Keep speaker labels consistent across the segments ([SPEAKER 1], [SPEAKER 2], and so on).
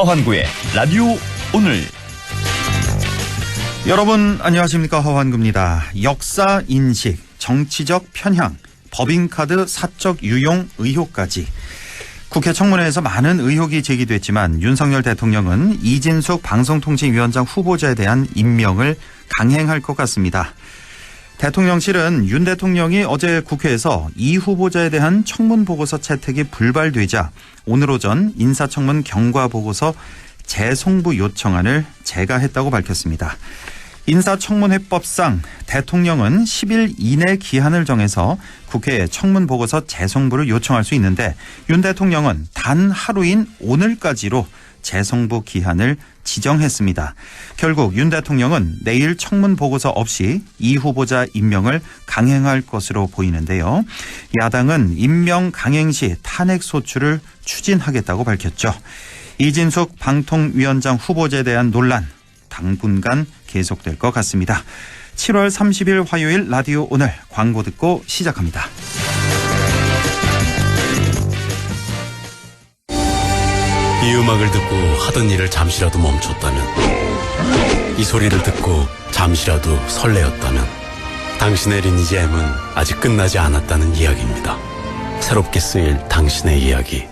[SPEAKER 1] 허환구의 라디오 오늘.
[SPEAKER 2] 여러분 안녕하십니까, 허환구입니다. 역사 인식, 정치적 편향, 법인카드 사적 유용 의혹까지 국회 청문회에서 많은 의혹이 제기됐지만 윤석열 대통령은 이진숙 방송통신위원장 후보자에 대한 임명을 강행할 것 같습니다. 대통령실은 윤 대통령이 어제 국회에서 이 후보자에 대한 청문 보고서 채택이 불발되자 오늘 오전 인사청문 경과 보고서 재송부 요청안을 제가했다고 밝혔습니다. 인사청문회법상 대통령은 10일 이내 기한을 정해서 국회에 청문 보고서 재송부를 요청할 수 있는데 윤 대통령은 단 하루인 오늘까지로 재송부 기한을 지정했습니다. 결국 윤 대통령은 내일 청문 보고서 없이 이 후보자 임명을 강행할 것으로 보이는데요. 야당은 임명 강행 시 탄핵 소추를 추진하겠다고 밝혔죠. 이진숙 방통위원장 후보자에 대한 논란 당분간 계속될 것 같습니다. 7월 30일 화요일 라디오 오늘 광고 듣고 시작합니다.
[SPEAKER 3] 이 음악을 듣고 하던 일을 잠시라도 멈췄다면, 이 소리를 듣고 잠시라도 설레었다면 당신의 리니지M은 아직 끝나지 않았다는 이야기입니다. 새롭게 쓰일 당신의 이야기.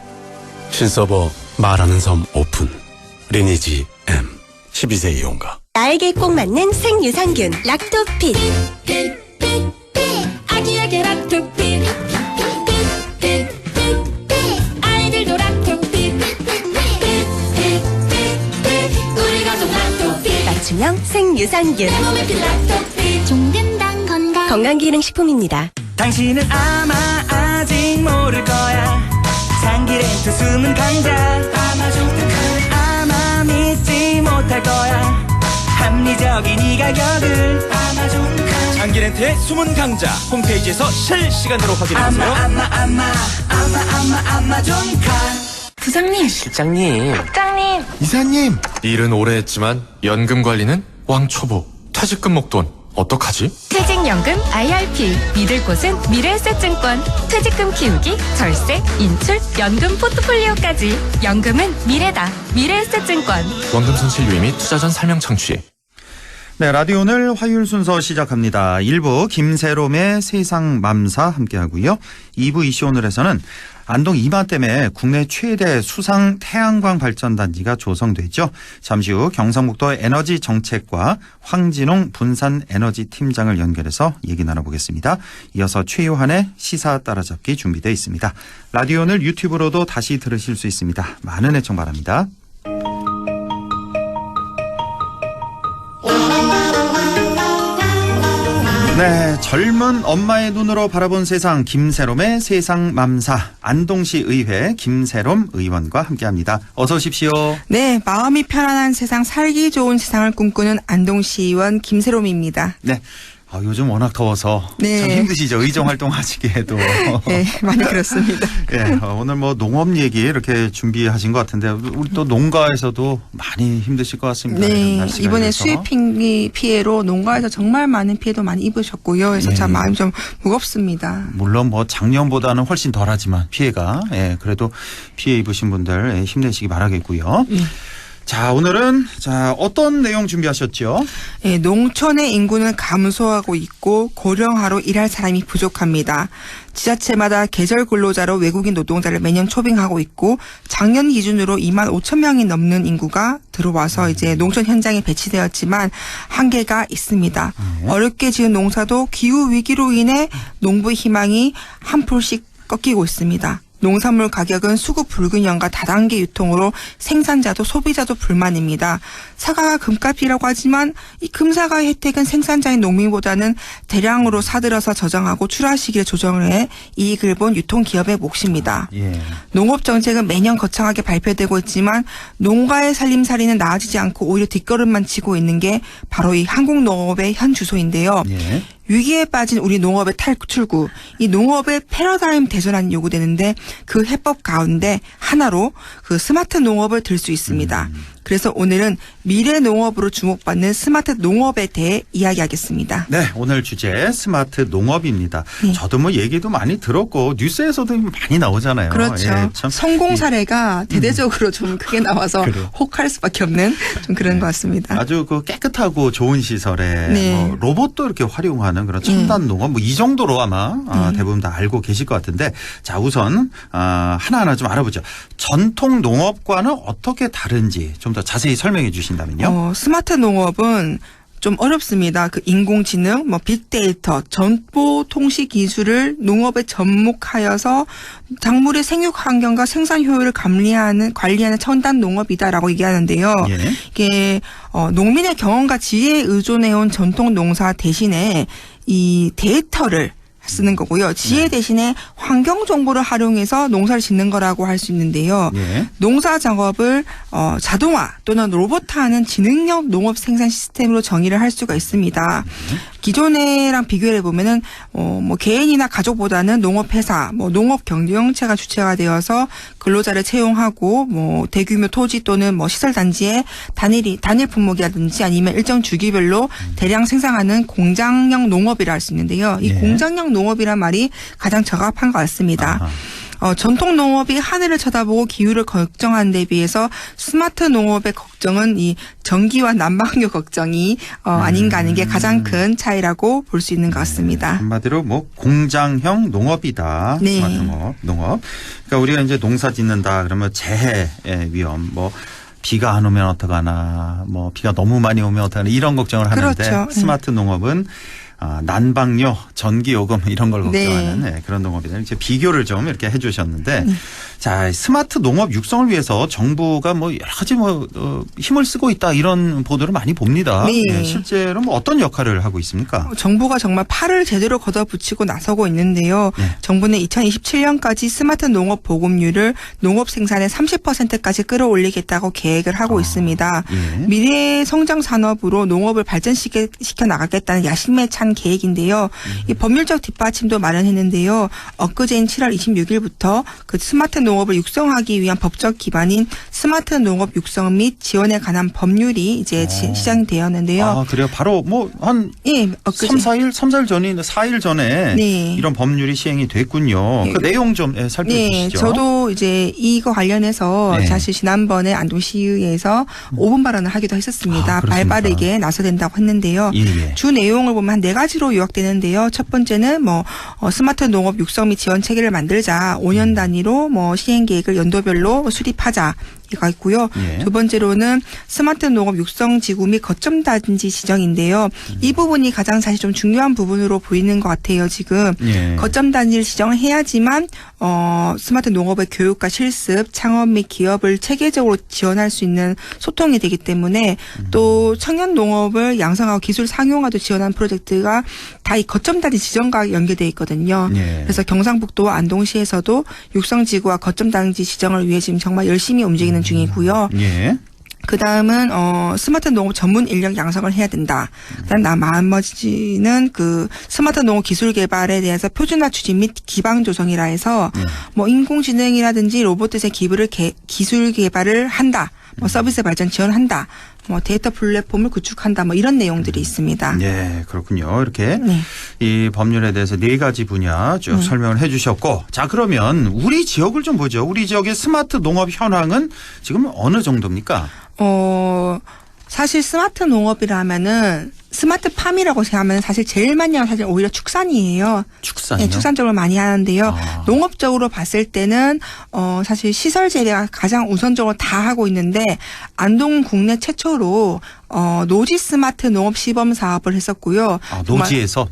[SPEAKER 3] 신서버 말하는 섬 오픈. 리니지 M 12세 이용가.
[SPEAKER 4] 나에게 꼭 맞는 생유산균 락토핏.
[SPEAKER 5] 아기에게 락토핏. 아이들도 락토핏. 우리 가족 락토핏.
[SPEAKER 4] 맞춤형 생유산균.
[SPEAKER 5] 몸에 필 락토핏. 종근당
[SPEAKER 4] 건강기능식품입니다.
[SPEAKER 6] 당신은 아마 아직 모를 거야. 장기렌토 숨은 강자. 아마존 아마 믿지 못할 거야. 합리적인 이 가격을. 아마존
[SPEAKER 7] 장기렌트의 숨은 강자 홈페이지에서 실시간으로 확인해보세요.
[SPEAKER 6] 아마존카.
[SPEAKER 5] 부장님,
[SPEAKER 7] 실장님,
[SPEAKER 5] 국장님,
[SPEAKER 8] 이사님,
[SPEAKER 7] 일은 오래 했지만 연금 관리는 왕초보. 퇴직금 목돈 어떡하지?
[SPEAKER 9] 퇴직연금 IRP. 믿을 곳은 미래에셋증권. 퇴직금 키우기, 절세, 인출, 연금 포트폴리오까지. 연금은 미래다. 미래에셋증권.
[SPEAKER 7] 원금 손실 유의 및 투자 전 설명 청취.
[SPEAKER 2] 네, 라디오 오늘 화요일 순서 시작합니다. 1부 김세롬의 세상맘사 함께하고요. 2부 이슈 오늘에서는 안동 이마댐에 국내 최대 수상 태양광 발전단지가 조성되죠. 잠시 후 경상북도 에너지정책과 황진홍 분산에너지팀장을 연결해서 얘기 나눠보겠습니다. 이어서 최요한의 시사 따라잡기 준비되어 있습니다. 라디오 오늘 유튜브로도 다시 들으실 수 있습니다. 많은 애청 바랍니다. 네, 젊은 엄마의 눈으로 바라본 세상 김세롬의 세상맘사, 안동시 의회 김세롬 의원과 함께합니다. 어서 오십시오.
[SPEAKER 10] 네, 마음이 편안한 세상, 살기 좋은 세상을 꿈꾸는 안동시의원 김세롬입니다.
[SPEAKER 2] 네. 요즘 워낙 더워서
[SPEAKER 10] 네.
[SPEAKER 2] 참 힘드시죠. 의정 활동하시기에도.
[SPEAKER 10] 네, 많이 그렇습니다.
[SPEAKER 2] 네, 오늘 뭐 농업 얘기 이렇게 준비하신 것 같은데 우리 또 농가에서도 많이 힘드실 것 같습니다.
[SPEAKER 10] 네, 이번에
[SPEAKER 2] 이래서.
[SPEAKER 10] 수입 피해로 농가에서 정말 많은 피해도 많이 입으셨고요. 그래서 참 마음이 좀 무겁습니다.
[SPEAKER 2] 물론 뭐 작년보다는 훨씬 덜하지만 피해가 그래도 피해 입으신 분들 힘내시기 바라겠고요. 자, 오늘은 어떤 내용 준비하셨죠?
[SPEAKER 10] 네, 농촌의 인구는 감소하고 있고 고령화로 일할 사람이 부족합니다. 지자체마다 계절 근로자로 외국인 노동자를 매년 초빙하고 있고 작년 기준으로 2만 5천 명이 넘는 인구가 들어와서 이제 농촌 현장에 배치되었지만 한계가 있습니다. 어렵게 지은 농사도 기후 위기로 인해 농부의 희망이 한 풀씩 꺾이고 있습니다. 농산물 가격은 수급 불균형과 다단계 유통으로 생산자도 소비자도 불만입니다. 사과가 금값이라고 하지만 이 금사과의 혜택은 생산자인 농민보다는 대량으로 사들여서 저장하고 출하 시기를 조정을 해 이익을 본 유통기업의 몫입니다. 농업정책은 매년 거창하게 발표되고 있지만 농가의 살림살이는 나아지지 않고 오히려 뒷걸음만 치고 있는 게 바로 이 한국농업의 현 주소인데요. 위기에 빠진 우리 농업의 탈출구, 이 농업의 패러다임 대전환이 요구되는데 그 해법 가운데 하나로 그 스마트 농업을 들 수 있습니다. 그래서 오늘은 미래 농업으로 주목받는 스마트 농업에 대해 이야기하겠습니다.
[SPEAKER 2] 네, 오늘 주제 스마트 농업입니다.
[SPEAKER 10] 네.
[SPEAKER 2] 저도 뭐 얘기도 많이 들었고 뉴스에서도 많이 나오잖아요.
[SPEAKER 10] 그렇죠.
[SPEAKER 2] 예, 참.
[SPEAKER 10] 성공 사례가 대대적으로 좀 크게 나와서
[SPEAKER 2] 그래요.
[SPEAKER 10] 혹할 수밖에 없는 좀 그런 것 같습니다.
[SPEAKER 2] 아주 그 깨끗하고 좋은 시설에
[SPEAKER 10] 네.
[SPEAKER 2] 뭐 로봇도 이렇게 활용하는 그런 첨단 농업 뭐 이 정도로 아마 대부분 다 알고 계실 것 같은데 자 우선 하나하나 좀 알아보죠. 전통 농업과는 어떻게 다른지 좀 더 자세히 설명해 주신다면요.
[SPEAKER 10] 스마트 농업은 좀 어렵습니다. 그 인공지능, 뭐 빅데이터, 정보 통신 기술을 농업에 접목하여서 작물의 생육 환경과 생산 효율을 관리하는 첨단 농업이다라고 얘기하는데요.
[SPEAKER 2] 예.
[SPEAKER 10] 이게 농민의 경험과 지혜에 의존해온 전통 농사 대신에 이 데이터를 쓰는 거고요. 지혜 대신에 환경 정보를 활용해서 농사를 짓는 거라고 할 수 있는데요.
[SPEAKER 2] 예.
[SPEAKER 10] 농사 작업을 자동화 또는 로봇화하는 지능형 농업 생산 시스템으로 정의를 할 수가 있습니다. 기존에랑 비교해 보면은 뭐 개인이나 가족보다는 농업 회사, 뭐 농업 경영체가 주체가 되어서 근로자를 채용하고 뭐 대규모 토지 또는 뭐 시설 단지에 단일 품목이라든지 아니면 일정 주기별로 대량 생산하는 공장형 농업이라 할 수 있는데요. 이
[SPEAKER 2] 예.
[SPEAKER 10] 공장형 농업이란 말이 가장 적합한 것 같습니다. 전통 농업이 하늘을 쳐다보고 기후를 걱정하는 데 비해서 스마트 농업의 걱정은 이 전기와 난방료 걱정이 아닌가 하는 게 가장 큰 차이라고 볼 수 있는 것 같습니다.
[SPEAKER 2] 한마디로 뭐 공장형 농업이다.
[SPEAKER 10] 네.
[SPEAKER 2] 스마트 농업. 그러니까 우리가 이제 농사 짓는다 그러면 재해의 위험 뭐 비가 안 오면 어떡하나 뭐 비가 너무 많이 오면 어떡하나 이런 걱정을 하는데
[SPEAKER 10] 그렇죠.
[SPEAKER 2] 스마트 농업은 난방료, 전기요금 이런 걸 걱정하는
[SPEAKER 10] 네.
[SPEAKER 2] 그런 농업이다. 이제 비교를 좀 이렇게 해 주셨는데 자, 스마트 농업 육성을 위해서 정부가 뭐 여러 가지 힘을 쓰고 있다 이런 보도를 많이 봅니다.
[SPEAKER 10] 네.
[SPEAKER 2] 네, 실제로 뭐 어떤 역할을 하고 있습니까?
[SPEAKER 10] 정부가 정말 팔을 제대로 걷어붙이고 나서고 있는데요.
[SPEAKER 2] 네.
[SPEAKER 10] 정부는 2027년까지 스마트 농업 보급률을 농업 생산의 30%까지 끌어올리겠다고 계획을 하고 있습니다.
[SPEAKER 2] 예.
[SPEAKER 10] 미래 성장 산업으로 농업을 발전시켜 나가겠다는 야심에 찬 계획인데요. 이 법률적 뒷받침도 마련했는데요. 엊그제인 7월 26일부터 그 스마트 농업을 육성하기 위한 법적 기반인 스마트 농업 육성 및 지원에 관한 법률이 이제 시작되었는데요.
[SPEAKER 2] 아, 그래요? 바로 뭐 한
[SPEAKER 10] 예,
[SPEAKER 2] 3, 4일 전이 4일 전에
[SPEAKER 10] 네.
[SPEAKER 2] 이런 법률이 시행이 됐군요.
[SPEAKER 10] 네.
[SPEAKER 2] 그 내용 좀 살펴주시죠.
[SPEAKER 10] 네, 저도 이제 이거 관련해서
[SPEAKER 2] 네.
[SPEAKER 10] 사실 지난번에 안동시의회에서 5분 발언을 하기도 했었습니다.
[SPEAKER 2] 아, 그렇습니까?
[SPEAKER 10] 발빠르게 나서 된다고 했는데요.
[SPEAKER 2] 예.
[SPEAKER 10] 주 내용을 보면 한 4가지로 요약되는데요. 첫 번째는 뭐 스마트 농업 육성 및 지원 체계를 만들자. 5년 단위로 뭐 시행 계획을 연도별로 수립하자. 이가 있고요.
[SPEAKER 2] 예.
[SPEAKER 10] 두 번째로는 스마트 농업 육성 지구 및 거점 단지 지정인데요. 이 부분이 가장 사실 좀 중요한 부분으로 보이는 것 같아요. 지금
[SPEAKER 2] 예.
[SPEAKER 10] 거점 단지를 지정을 해야지만 스마트 농업의 교육과 실습, 창업 및 기업을 체계적으로 지원할 수 있는 소통이 되기 때문에 또 청년 농업을 양성하고 기술 상용화도 지원한 프로젝트가 다 이 거점 단지 지정과 연계되어 있거든요.
[SPEAKER 2] 예.
[SPEAKER 10] 그래서 경상북도와 안동시에서도 육성 지구와 거점 단지 지정을 위해 지금 정말 열심히 움직이는 중이고요.
[SPEAKER 2] 예.
[SPEAKER 10] 그다음은 스마트 농업 전문 인력 양성을 해야 된다. 그다음 나머지는 그 스마트 농업 기술 개발에 대해서 표준화 추진 및 기반 조성이라 해서 뭐 인공지능이라든지 로봇의 기술 개발을 한다. 뭐 서비스 발전 지원한다. 뭐 데이터 플랫폼을 구축한다. 뭐 이런 내용들이 있습니다.
[SPEAKER 2] 네, 그렇군요. 이렇게
[SPEAKER 10] 네.
[SPEAKER 2] 이 법률에 대해서 4가지 분야 쭉 설명을 해 주셨고 자, 그러면 우리 지역을 좀 보죠. 우리 지역의 스마트 농업 현황은 지금 어느 정도입니까?
[SPEAKER 10] 사실 스마트 농업이라면은 스마트팜이라고 생각하면 사실 제일 많이 하는 사실 오히려 축산이에요.
[SPEAKER 2] 축산이요?
[SPEAKER 10] 네, 축산적으로 많이 하는데요. 농업적으로 봤을 때는 사실 시설 재배가 가장 우선적으로 다 하고 있는데 안동 국내 최초로 노지 스마트 농업 시범 사업을 했었고요.
[SPEAKER 2] 아, 노지에서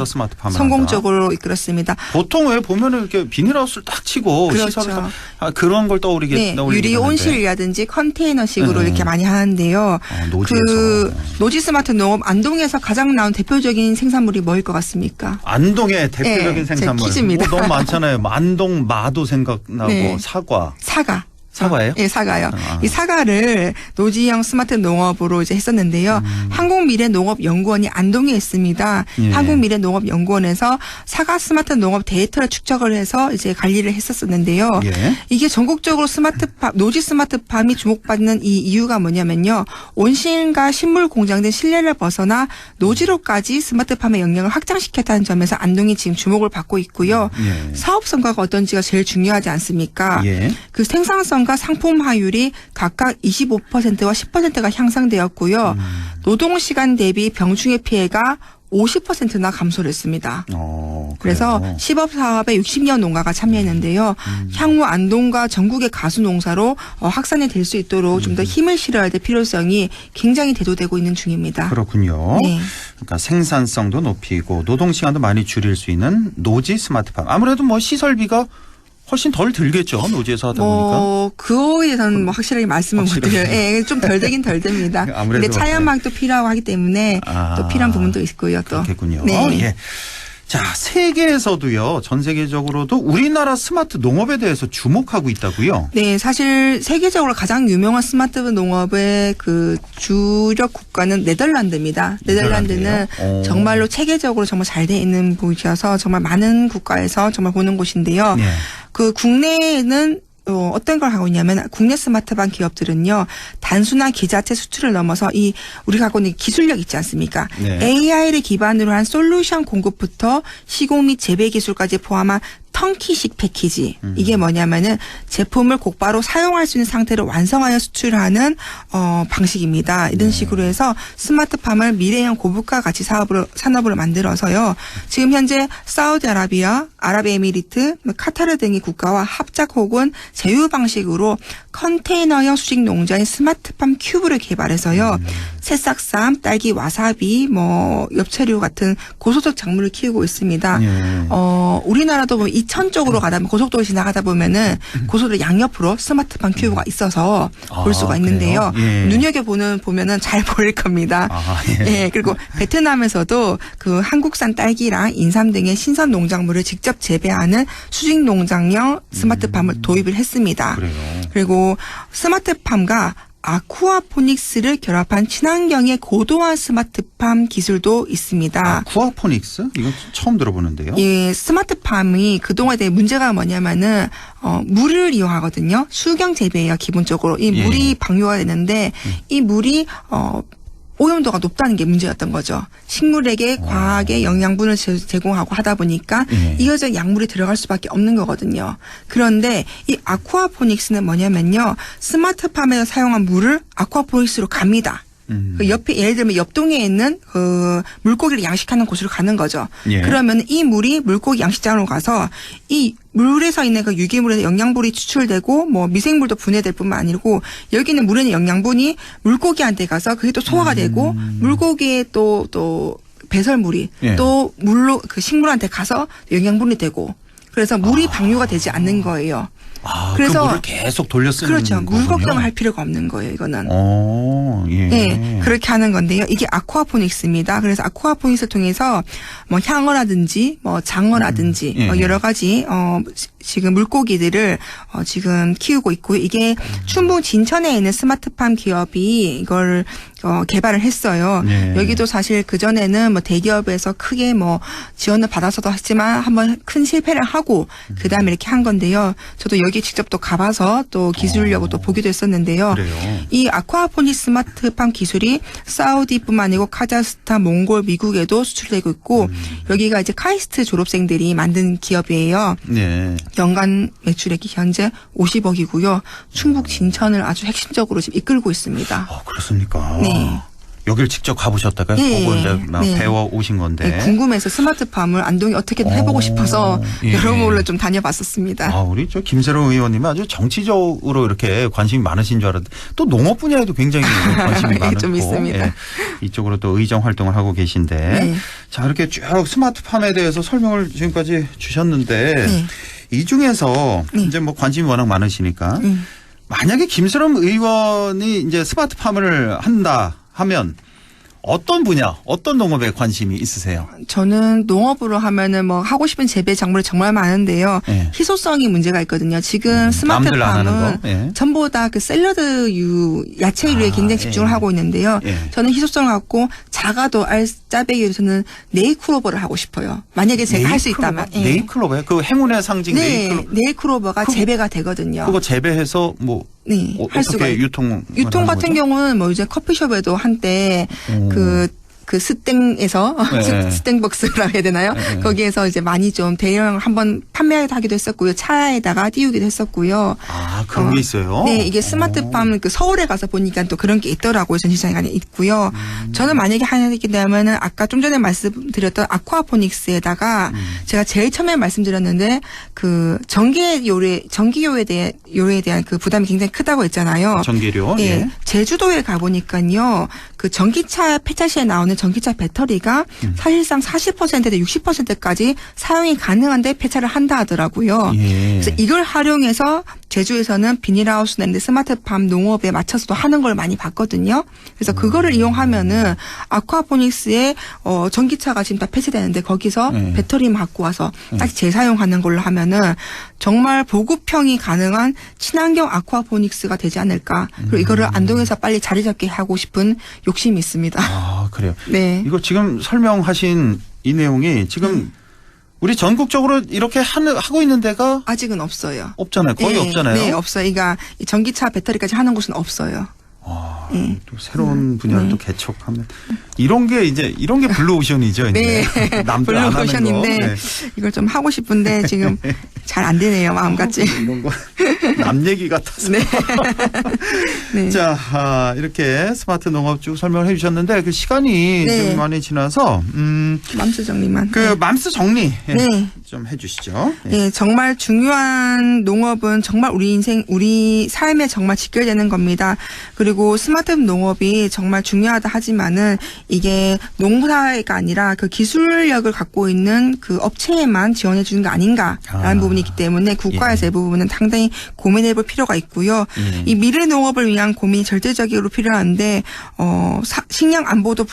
[SPEAKER 2] 스마트팜을
[SPEAKER 10] 성공적으로
[SPEAKER 2] 한다.
[SPEAKER 10] 이끌었습니다.
[SPEAKER 2] 보통 왜 보면은 이렇게 비닐하우스를 딱 치고
[SPEAKER 10] 그렇죠.
[SPEAKER 2] 시설에서 그런 걸 떠올리게
[SPEAKER 10] 유리 온실이라든지 컨테이너식으로 이렇게 많이 하는데요.
[SPEAKER 2] 노지에서.
[SPEAKER 10] 그 노지 스마트 농업 안동에서 가장 나온 대표적인 생산물이 뭐일 것 같습니까?
[SPEAKER 2] 안동의 대표적인
[SPEAKER 10] 네,
[SPEAKER 2] 생산물.
[SPEAKER 10] 제 퀴즈입니다.
[SPEAKER 2] 너무 많잖아요. 안동 마도 생각나고
[SPEAKER 10] 네.
[SPEAKER 2] 사과.
[SPEAKER 10] 사과.
[SPEAKER 2] 사과예요?
[SPEAKER 10] 예, 사과요.
[SPEAKER 2] 아.
[SPEAKER 10] 이 사과를 노지형 스마트 농업으로 이제 했었는데요. 한국미래농업연구원이 안동에 있습니다.
[SPEAKER 2] 예.
[SPEAKER 10] 한국미래농업연구원에서 사과 스마트 농업 데이터를 축적을 해서 이제 관리를 했었었는데요.
[SPEAKER 2] 예.
[SPEAKER 10] 이게 전국적으로 스마트팜, 노지 스마트팜이 주목받는 이 이유가 뭐냐면요. 온실과 식물 공장 등 실내를 벗어나 노지로까지 스마트팜의 영역을 확장시켰다는 점에서 안동이 지금 주목을 받고 있고요.
[SPEAKER 2] 예.
[SPEAKER 10] 사업성과가 어떤지가 제일 중요하지 않습니까?
[SPEAKER 2] 예.
[SPEAKER 10] 그 생산성과 상품화율이 각각 25%와 10%가 향상되었고요. 노동시간 대비 병충해 피해가 50%나 감소를 했습니다. 그래서
[SPEAKER 2] 그래요?
[SPEAKER 10] 시범사업에 60여 농가가 참여했는데요. 향후 안동과 전국의 가수 농사로 확산이 될 수 있도록 좀 더 힘을 실어야 될 필요성이 굉장히 대두되고 있는 중입니다.
[SPEAKER 2] 그렇군요.
[SPEAKER 10] 네.
[SPEAKER 2] 그러니까 생산성도 높이고 노동 시간도 많이 줄일 수 있는 노지 스마트팜. 아무래도 뭐 시설비가 훨씬 덜 들겠죠. 노지에서 하다 보니까.
[SPEAKER 10] 그거에 대해서는 뭐 확실하게 말씀을 못 드려요. 예, 좀 덜 되긴 덜 됩니다.
[SPEAKER 2] 아무래도
[SPEAKER 10] 근데 차연막도 필요하고 하기 때문에 또 필요한 부분도 있고요. 또.
[SPEAKER 2] 그렇겠군요.
[SPEAKER 10] 네.
[SPEAKER 2] 예. 자, 세계에서도요. 전 세계적으로도 우리나라 스마트 농업에 대해서 주목하고 있다고요.
[SPEAKER 10] 네, 사실 세계적으로 가장 유명한 스마트 농업의 그 주력 국가는 네덜란드입니다. 네덜란드는
[SPEAKER 2] 네덜란드예요?
[SPEAKER 10] 정말로 체계적으로 정말 잘 돼 있는 곳이어서 정말 많은 국가에서 정말 보는 곳인데요.
[SPEAKER 2] 네.
[SPEAKER 10] 그 국내에는 어떤 걸 하고 있냐면 국내 스마트팜 기업들은요. 단순한 기자체 수출을 넘어서 이 우리가 갖고 있는 기술력 있지 않습니까?
[SPEAKER 2] 네.
[SPEAKER 10] AI를 기반으로 한 솔루션 공급부터 시공 및 재배 기술까지 포함한 턴키식 패키지. 이게 뭐냐면은 제품을 곧바로 사용할 수 있는 상태로 완성하여 수출하는 방식입니다. 이런 식으로 해서 스마트팜을 미래형 고부가 가치 산업으로 만들어서요. 지금 현재 사우디아라비아, 아랍에미리트, 카타르 등의 국가와 합작 혹은 제휴 방식으로 컨테이너형 수직 농장인 스마트팜 큐브를 개발해서요. 새싹삼, 딸기, 와사비, 뭐 엽채류 같은 고소득 작물을 키우고 있습니다.
[SPEAKER 2] 예.
[SPEAKER 10] 우리나라도 뭐 이천 쪽으로 가다 보면 고속도로 지나가다 보면은 고속도로 양옆으로 스마트팜 큐브가 있어서 볼 수가 있는데요.
[SPEAKER 2] 그래요? 예.
[SPEAKER 10] 보면은 잘 보일 겁니다.
[SPEAKER 2] 예.
[SPEAKER 10] 예, 그리고 베트남에서도 그 한국산 딸기랑 인삼 등의 신선 농작물을 직접 재배하는 수직 농장형 스마트팜을 도입을 했습니다.
[SPEAKER 2] 그래요.
[SPEAKER 10] 그리고 스마트팜과 아쿠아포닉스를 결합한 친환경의 고도화 스마트팜 기술도 있습니다.
[SPEAKER 2] 아쿠아포닉스? 이건 처음 들어보는데요.
[SPEAKER 10] 예, 스마트팜이 그동안에 대해 문제가 뭐냐면은 물을 이용하거든요. 수경 재배예요, 기본적으로. 이
[SPEAKER 2] 예.
[SPEAKER 10] 물이 방류가 되는데 이 물이 오염도가 높다는 게 문제였던 거죠. 식물에게 과하게 영양분을 제공하고 하다 보니까
[SPEAKER 2] 예.
[SPEAKER 10] 이어져 약물이 들어갈 수밖에 없는 거거든요. 그런데 이 아쿠아포닉스는 뭐냐면요. 스마트팜에서 사용한 물을 아쿠아포닉스로 갑니다. 그 옆에 예를 들면 옆 동네에 있는 그 물고기를 양식하는 곳으로 가는 거죠.
[SPEAKER 2] 예.
[SPEAKER 10] 그러면 이 물이 물고기 양식장으로 가서 이 물에서 있는 그 유기물에서 영양분이 추출되고 뭐 미생물도 분해될 뿐만 아니고 여기 있는 물에 있는 영양분이 물고기한테 가서 그게 또 소화가 되고 물고기의 또 배설물이
[SPEAKER 2] 예.
[SPEAKER 10] 또 물로 그 식물한테 가서 영양분이 되고 그래서 물이 방류가 되지 않는 거예요.
[SPEAKER 2] 그래서 그 물을 계속 돌려 쓰는
[SPEAKER 10] 그렇죠. 물
[SPEAKER 2] 거군요.
[SPEAKER 10] 걱정을 할 필요가 없는 거예요. 이거는.
[SPEAKER 2] 예.
[SPEAKER 10] 네, 그렇게 하는 건데요. 이게 아쿠아포닉스입니다. 그래서 아쿠아포닉스를 통해서 뭐 향어라든지 뭐 장어라든지
[SPEAKER 2] 예.
[SPEAKER 10] 뭐 여러 가지 지금 물고기들을 지금 키우고 있고요. 이게 충북 진천에 있는 스마트팜 기업이 이걸 개발을 했어요.
[SPEAKER 2] 네.
[SPEAKER 10] 여기도 사실 그 전에는 뭐 대기업에서 크게 뭐 지원을 받아서도 했지만 한번 큰 실패를 하고 그 다음에 이렇게 한 건데요. 저도 여기 직접 또 가봐서 또 기술력을 또 보기도 했었는데요.
[SPEAKER 2] 그래요.
[SPEAKER 10] 이 아쿠아포닉 스마트팜 기술이 사우디뿐만 아니고 카자흐스탄, 몽골, 미국에도 수출되고 있고 여기가 이제 카이스트 졸업생들이 만든 기업이에요.
[SPEAKER 2] 네.
[SPEAKER 10] 연간 매출액이 현재 50억이고요. 충북 진천을 아주 핵심적으로 지금 이끌고 있습니다.
[SPEAKER 2] 그렇습니까?
[SPEAKER 10] 네.
[SPEAKER 2] 여기를 직접 가보셨다가
[SPEAKER 10] 네.
[SPEAKER 2] 보고 이제 막
[SPEAKER 10] 네.
[SPEAKER 2] 배워 오신 건데.
[SPEAKER 10] 네, 궁금해서 스마트팜을 안동에 어떻게든 해보고 싶어서
[SPEAKER 2] 예.
[SPEAKER 10] 여러모로 좀 다녀봤었습니다.
[SPEAKER 2] 우리 저 김세롱 의원님은 아주 정치적으로 이렇게 관심이 많으신 줄 알았는데 또 농업 분야에도 굉장히 관심이
[SPEAKER 10] 예,
[SPEAKER 2] 많고
[SPEAKER 10] 좀 있습니다.
[SPEAKER 2] 이쪽으로 또 의정 활동을 하고 계신데
[SPEAKER 10] 네.
[SPEAKER 2] 자 이렇게 쭉 스마트팜에 대해서 설명을 지금까지 주셨는데
[SPEAKER 10] 네.
[SPEAKER 2] 이 중에서 이제 뭐 관심이 워낙 많으시니까 만약에 김세롱 의원이 이제 스마트팜을 한다 하면 어떤 분야, 어떤 농업에 관심이 있으세요?
[SPEAKER 10] 저는 농업으로 하면은 뭐 하고 싶은 재배 작물이 정말 많은데요.
[SPEAKER 2] 예.
[SPEAKER 10] 희소성이 문제가 있거든요. 지금
[SPEAKER 2] 남들 안 하는
[SPEAKER 10] 스마트팜은
[SPEAKER 2] 거. 예.
[SPEAKER 10] 전부 다 그 샐러드유, 야채류에 굉장히 집중을
[SPEAKER 2] 예.
[SPEAKER 10] 하고 있는데요.
[SPEAKER 2] 예.
[SPEAKER 10] 저는 희소성을 갖고 작아도 짜배기로서는 네이클로버를 하고 싶어요. 만약에 제가 할 수 있다면. 예.
[SPEAKER 2] 네이클로버요? 그 행운의 상징
[SPEAKER 10] 네,
[SPEAKER 2] 네이클로버.
[SPEAKER 10] 네이클로버가 재배가 되거든요.
[SPEAKER 2] 그거 재배해서 뭐
[SPEAKER 10] 네, 할 수가
[SPEAKER 2] 어떻게
[SPEAKER 10] 있-
[SPEAKER 2] 유통
[SPEAKER 10] 같은 경우는 뭐 이제 커피숍에도 한때 그 스땡에서
[SPEAKER 2] 네.
[SPEAKER 10] 스땡벅스라고 해야 되나요?
[SPEAKER 2] 네.
[SPEAKER 10] 거기에서 이제 많이 좀 대형 한번 판매하기도 했었고요. 차에다가 띄우기도 했었고요.
[SPEAKER 2] 아, 그런 게 있어요?
[SPEAKER 10] 네, 이게 스마트팜 그 서울에 가서 보니까 또 그런 게 있더라고요. 전시장에 가면 있고요. 저는 만약에 하게 되면은 아까 좀 전에 말씀드렸던 아쿠아포닉스에다가 제가 제일 처음에 말씀드렸는데 그 전기 요리에 대한 그 부담이 굉장히 크다고 했잖아요.
[SPEAKER 2] 전기료.
[SPEAKER 10] 예.
[SPEAKER 2] 예.
[SPEAKER 10] 제주도에 가보니까요. 그 전기차 폐차시에 나오는 전기차 배터리가 사실상 40%에서 60%까지 사용이 가능한데 폐차를 한다 하더라고요.
[SPEAKER 2] 예.
[SPEAKER 10] 그래서 이걸 활용해서 제주에서는 비닐하우스 낸데 스마트팜 농업에 맞춰서도 하는 걸 많이 봤거든요. 그래서 그거를 이용하면은 아쿠아포닉스에 전기차가 지금 다 폐쇄되는데 거기서
[SPEAKER 2] 네.
[SPEAKER 10] 배터리만 갖고 와서 딱 재사용하는 걸로 하면은 정말 보급형이 가능한 친환경 아쿠아포닉스가 되지 않을까. 그리고 이거를 안동에서 빨리 자리 잡게 하고 싶은 욕심이 있습니다.
[SPEAKER 2] 아, 그래요.
[SPEAKER 10] 네.
[SPEAKER 2] 이거 지금 설명하신 이 내용이 지금 우리 전국적으로 이렇게 하고 있는 데가
[SPEAKER 10] 아직은 없어요.
[SPEAKER 2] 없잖아요. 거의
[SPEAKER 10] 네,
[SPEAKER 2] 없잖아요.
[SPEAKER 10] 네, 없어요. 그러니까 이 전기차 배터리까지 하는 곳은 없어요.
[SPEAKER 2] 아,
[SPEAKER 10] 네.
[SPEAKER 2] 또 새로운 분야를
[SPEAKER 10] 네.
[SPEAKER 2] 또 개척하면 이런 게 블루오션이죠. 이제.
[SPEAKER 10] 네.
[SPEAKER 2] 남들 안 하는 거.
[SPEAKER 10] 블루오션인데
[SPEAKER 2] 네.
[SPEAKER 10] 이걸 좀 하고 싶은데 지금 잘 안 되네요. 마음같이.
[SPEAKER 2] 이런 거 남 얘기 같아서.
[SPEAKER 10] 네. 네.
[SPEAKER 2] 자, 이렇게 스마트 농업 쭉 설명을 해주셨는데 그 시간이
[SPEAKER 10] 네.
[SPEAKER 2] 좀 많이 지나서
[SPEAKER 10] 맘수 정리만.
[SPEAKER 2] 그
[SPEAKER 10] 네.
[SPEAKER 2] 맘스 정리
[SPEAKER 10] 네.
[SPEAKER 2] 좀 해주시죠.
[SPEAKER 10] 예, 정말 중요한 농업은 정말 우리 삶에 정말 직결되는 겁니다. 그리고 스마트 농업이 정말 중요하다 하지만은 이게 농사가 아니라 그 기술력을 갖고 있는 그 업체에만 지원해 주는 게 아닌가라는 부분이 있기 때문에 국가에서 이 부분은 상당히 고민해 볼 필요가 있고요. 이 미래 농업을 위한 고민이 절대적으로 필요한데 식량 안보도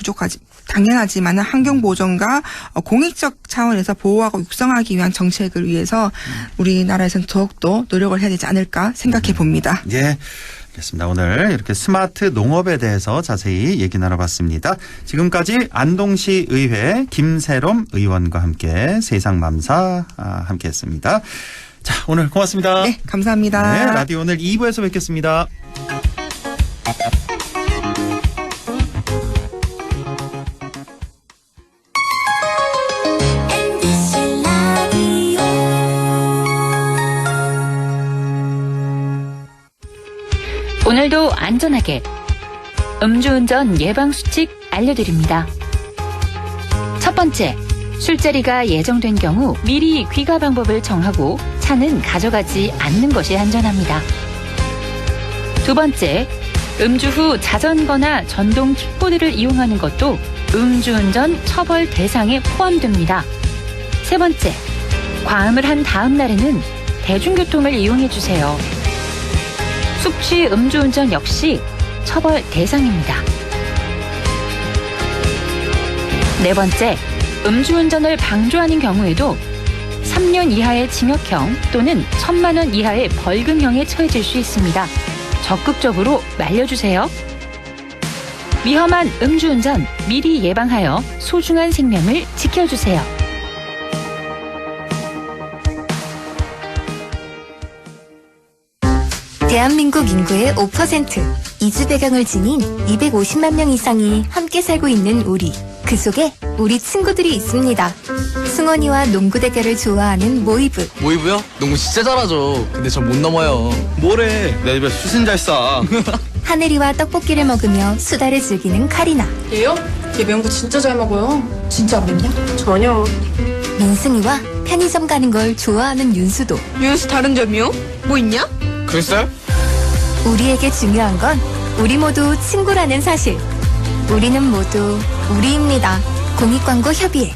[SPEAKER 10] 당연하지만 환경 보전과 공익적 차원에서 보호하고 육성하기 위한 정책을 위해서 우리나라에서는 더욱더 노력을 해야 되지 않을까 생각해 봅니다.
[SPEAKER 2] 예. 알겠습니다. 오늘 이렇게 스마트 농업에 대해서 자세히 얘기 나눠봤습니다. 지금까지 안동시 의회 김세롬 의원과 함께 세상맘사 함께했습니다. 자, 오늘 고맙습니다.
[SPEAKER 10] 네, 감사합니다.
[SPEAKER 2] 네, 라디오 오늘 2부에서 뵙겠습니다.
[SPEAKER 5] MBC 라디오
[SPEAKER 9] 오늘도 안전하게 음주운전 예방수칙 알려드립니다. 첫 번째, 술자리가 예정된 경우 미리 귀가 방법을 정하고 차는 가져가지 않는 것이 안전합니다. 두 번째, 음주 후 자전거나 전동 킥보드를 이용하는 것도 음주운전 처벌 대상에 포함됩니다. 세 번째, 과음을 한 다음 날에는 대중교통을 이용해 주세요. 숙취 음주운전 역시 처벌 대상입니다. 네 번째, 음주운전을 방조하는 경우에도 3년 이하의 징역형 또는 1,000만 원 이하의 벌금형에 처해질 수 있습니다. 적극적으로 말려주세요. 위험한 음주운전 미리 예방하여 소중한 생명을 지켜주세요.
[SPEAKER 8] 대한민국 인구의 5%, 이주 배경을 지닌 250만 명 이상이 함께 살고 있는 우리. 그 속에 우리 친구들이 있습니다. 승원이와 농구 대결을 좋아하는 모이브.
[SPEAKER 11] 모이브요? 농구 진짜 잘하죠. 근데 전 못 넘어요.
[SPEAKER 12] 뭐래? 내 입에 수신 잘 쏴.
[SPEAKER 8] 하늘이와 떡볶이를 먹으며 수다를 즐기는 카리나.
[SPEAKER 13] 얘요? 얘 매운 거 진짜 잘 먹어요. 진짜 안 맵냐? 전혀.
[SPEAKER 8] 민승이와 편의점 가는 걸 좋아하는 윤수도.
[SPEAKER 13] 윤수 다른 점이요? 뭐 있냐?
[SPEAKER 11] 글쎄?
[SPEAKER 8] 우리에게 중요한 건 우리 모두 친구라는 사실. 우리는 모두 우리입니다. 공익광고협의회.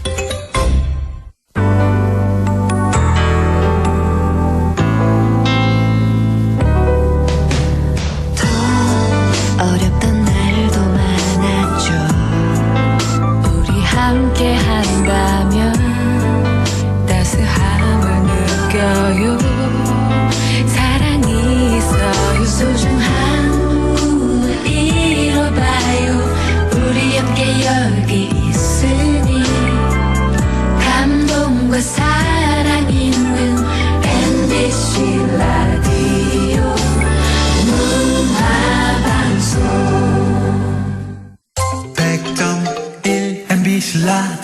[SPEAKER 14] 어렵던 날도 많았죠.
[SPEAKER 5] 함께 한다면 따스함을 느껴요. 사랑이 있어요. 소중한 꿈을 이뤄봐요. 우리 함께 여기 있으니 감동과 사랑이 있는 MBC 라디오 문화방송
[SPEAKER 6] 100.1 MBC 라디오.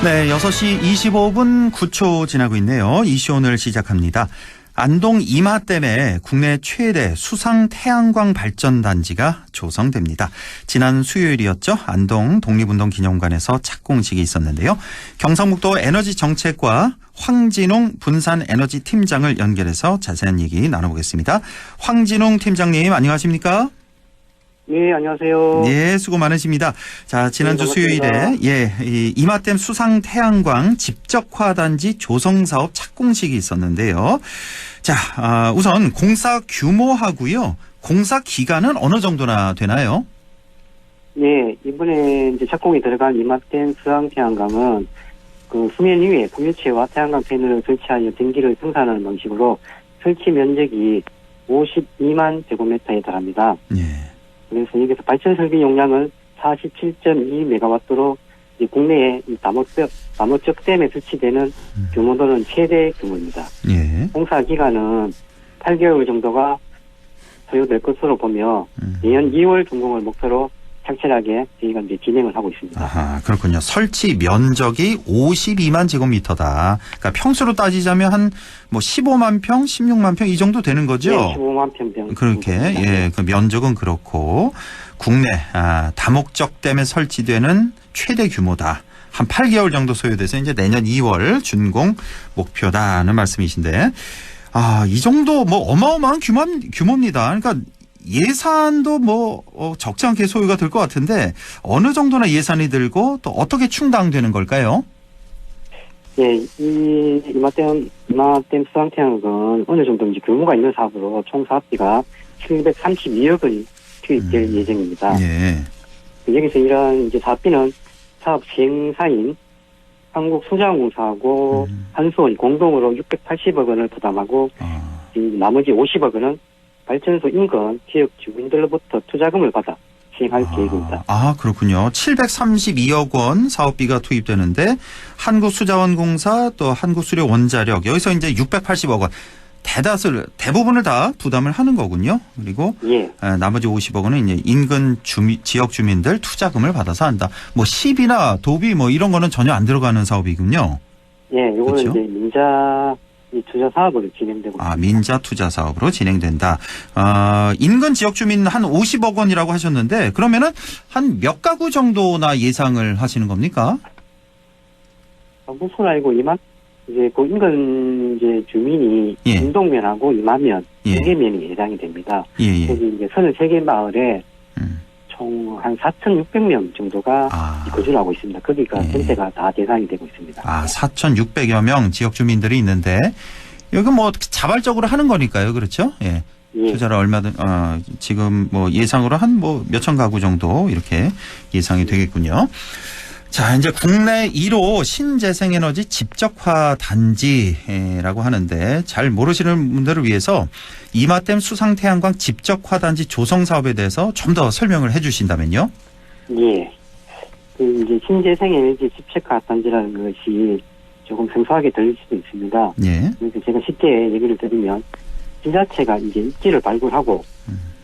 [SPEAKER 2] 네, 6시 25분 9초 지나고 있네요. 이슈 오늘 시작합니다. 안동 이마댐에 국내 최대 수상 태양광 발전단지가 조성됩니다. 지난 수요일이었죠. 안동 독립운동기념관에서 착공식이 있었는데요. 경상북도 에너지정책과 황진웅 분산에너지팀장을 연결해서 자세한 얘기 나눠보겠습니다. 황진웅 팀장님 안녕하십니까?
[SPEAKER 14] 예, 안녕하세요.
[SPEAKER 2] 예, 수고 많으십니다. 자, 지난주 수요일에 이 이마댐 수상 태양광 집적화 단지 조성 사업 착공식이 있었는데요. 자, 우선 공사 규모하고요. 공사 기간은 어느 정도나 되나요?
[SPEAKER 14] 예, 이번에 이제 착공이 들어간 이마댐 수상 태양광은 그 수면 위에 풍류체와 태양광 패널을 설치하여 전기를 생산하는 방식으로 설치 면적이 52만 제곱미터에 달합니다.
[SPEAKER 2] 예.
[SPEAKER 14] 그래서 여기서 발전 설비 용량은 47.2메가와트로 국내에 다목적 댐에 설치되는 규모로는 최대 규모입니다.
[SPEAKER 2] 예.
[SPEAKER 14] 공사 기간은 8개월 정도가 소요될 것으로 보며 내년 2월 준공을 목표로 착실하게 저희가 이제 진행을 하고 있습니다.
[SPEAKER 2] 아, 그렇군요. 설치 면적이 52만 제곱미터다. 그러니까 평수로 따지자면 한 뭐 15만 평, 16만 평 이 정도 되는 거죠?
[SPEAKER 14] 네, 15만 평.
[SPEAKER 2] 그렇게 예, 그 면적은 그렇고 국내 다목적 댐에 설치되는 최대 규모다. 한 8개월 정도 소요돼서 이제 내년 2월 준공 목표다는 말씀이신데, 이 정도 뭐 어마어마한 규모입니다. 그러니까 예산도 뭐 적지 않게 소요가 될 것 같은데 어느 정도나 예산이 들고 또 어떻게 충당되는 걸까요?
[SPEAKER 14] 예, 이마댐 수상 태양광은 어느 정도 이제 규모가 있는 사업으로 총 사업비가 732억 원이 투입될 예정입니다.
[SPEAKER 2] 예.
[SPEAKER 14] 여기서 이런 이제 사업비는 사업 시행사인 한국수자원공사하고 한수원이 공동으로 680억 원을 부담하고 나머지 50억 원은 발전소 인근 지역 주민들로부터 투자금을 받아 시행할 계획입니다.
[SPEAKER 2] 아, 그렇군요. 732억 원 사업비가 투입되는데 한국수자원공사 또 한국수력원자력 여기서 이제 680억 원 대부분을 다 부담을 하는 거군요. 그리고 나머지 50억 원은 이제 인근 지역 주민들 투자금을 받아서 한다. 뭐 시비나 도비 뭐 이런 거는 전혀 안 들어가는 사업이군요.
[SPEAKER 14] 예, 이거는
[SPEAKER 2] 그렇죠?
[SPEAKER 14] 이제 민자 투자 사업으로 진행되고 있습니다.
[SPEAKER 2] 민자 투자 사업으로 진행된다. 인근 지역 주민 한 50억 원이라고 하셨는데 그러면은 한 몇 가구 정도나 예상을 하시는 겁니까?
[SPEAKER 14] 무슨 알고 이제 그 인근 이제 주민이 운동면하고 이마면 2개면이 예상이 됩니다.
[SPEAKER 2] 예.
[SPEAKER 14] 거기 이제 33개 마을에 총 한 4,600명 정도가 거주를 하고 있습니다. 거기가 전체가 다 대상이 되고 있습니다.
[SPEAKER 2] 4,600여 명 지역 주민들이 있는데 여기 뭐 자발적으로 하는 거니까요. 그렇죠? 예. 투자를 얼마든 지금 뭐 예상으로 한 뭐 몇천 가구 정도 이렇게 예상이 되겠군요. 자, 이제 국내 1호 신재생에너지 집적화 단지라고 하는데 잘 모르시는 분들을 위해서 이마댐 수상 태양광 집적화 단지 조성 사업에 대해서 좀 더 설명을 해 주신다면요.
[SPEAKER 14] 예. 그 이제 신재생에너지 집적화 단지라는 것이 조금 생소하게 들릴 수도 있습니다.
[SPEAKER 2] 예.
[SPEAKER 14] 그래서 제가 쉽게 얘기를 드리면 지자체가 이제 입지를 발굴하고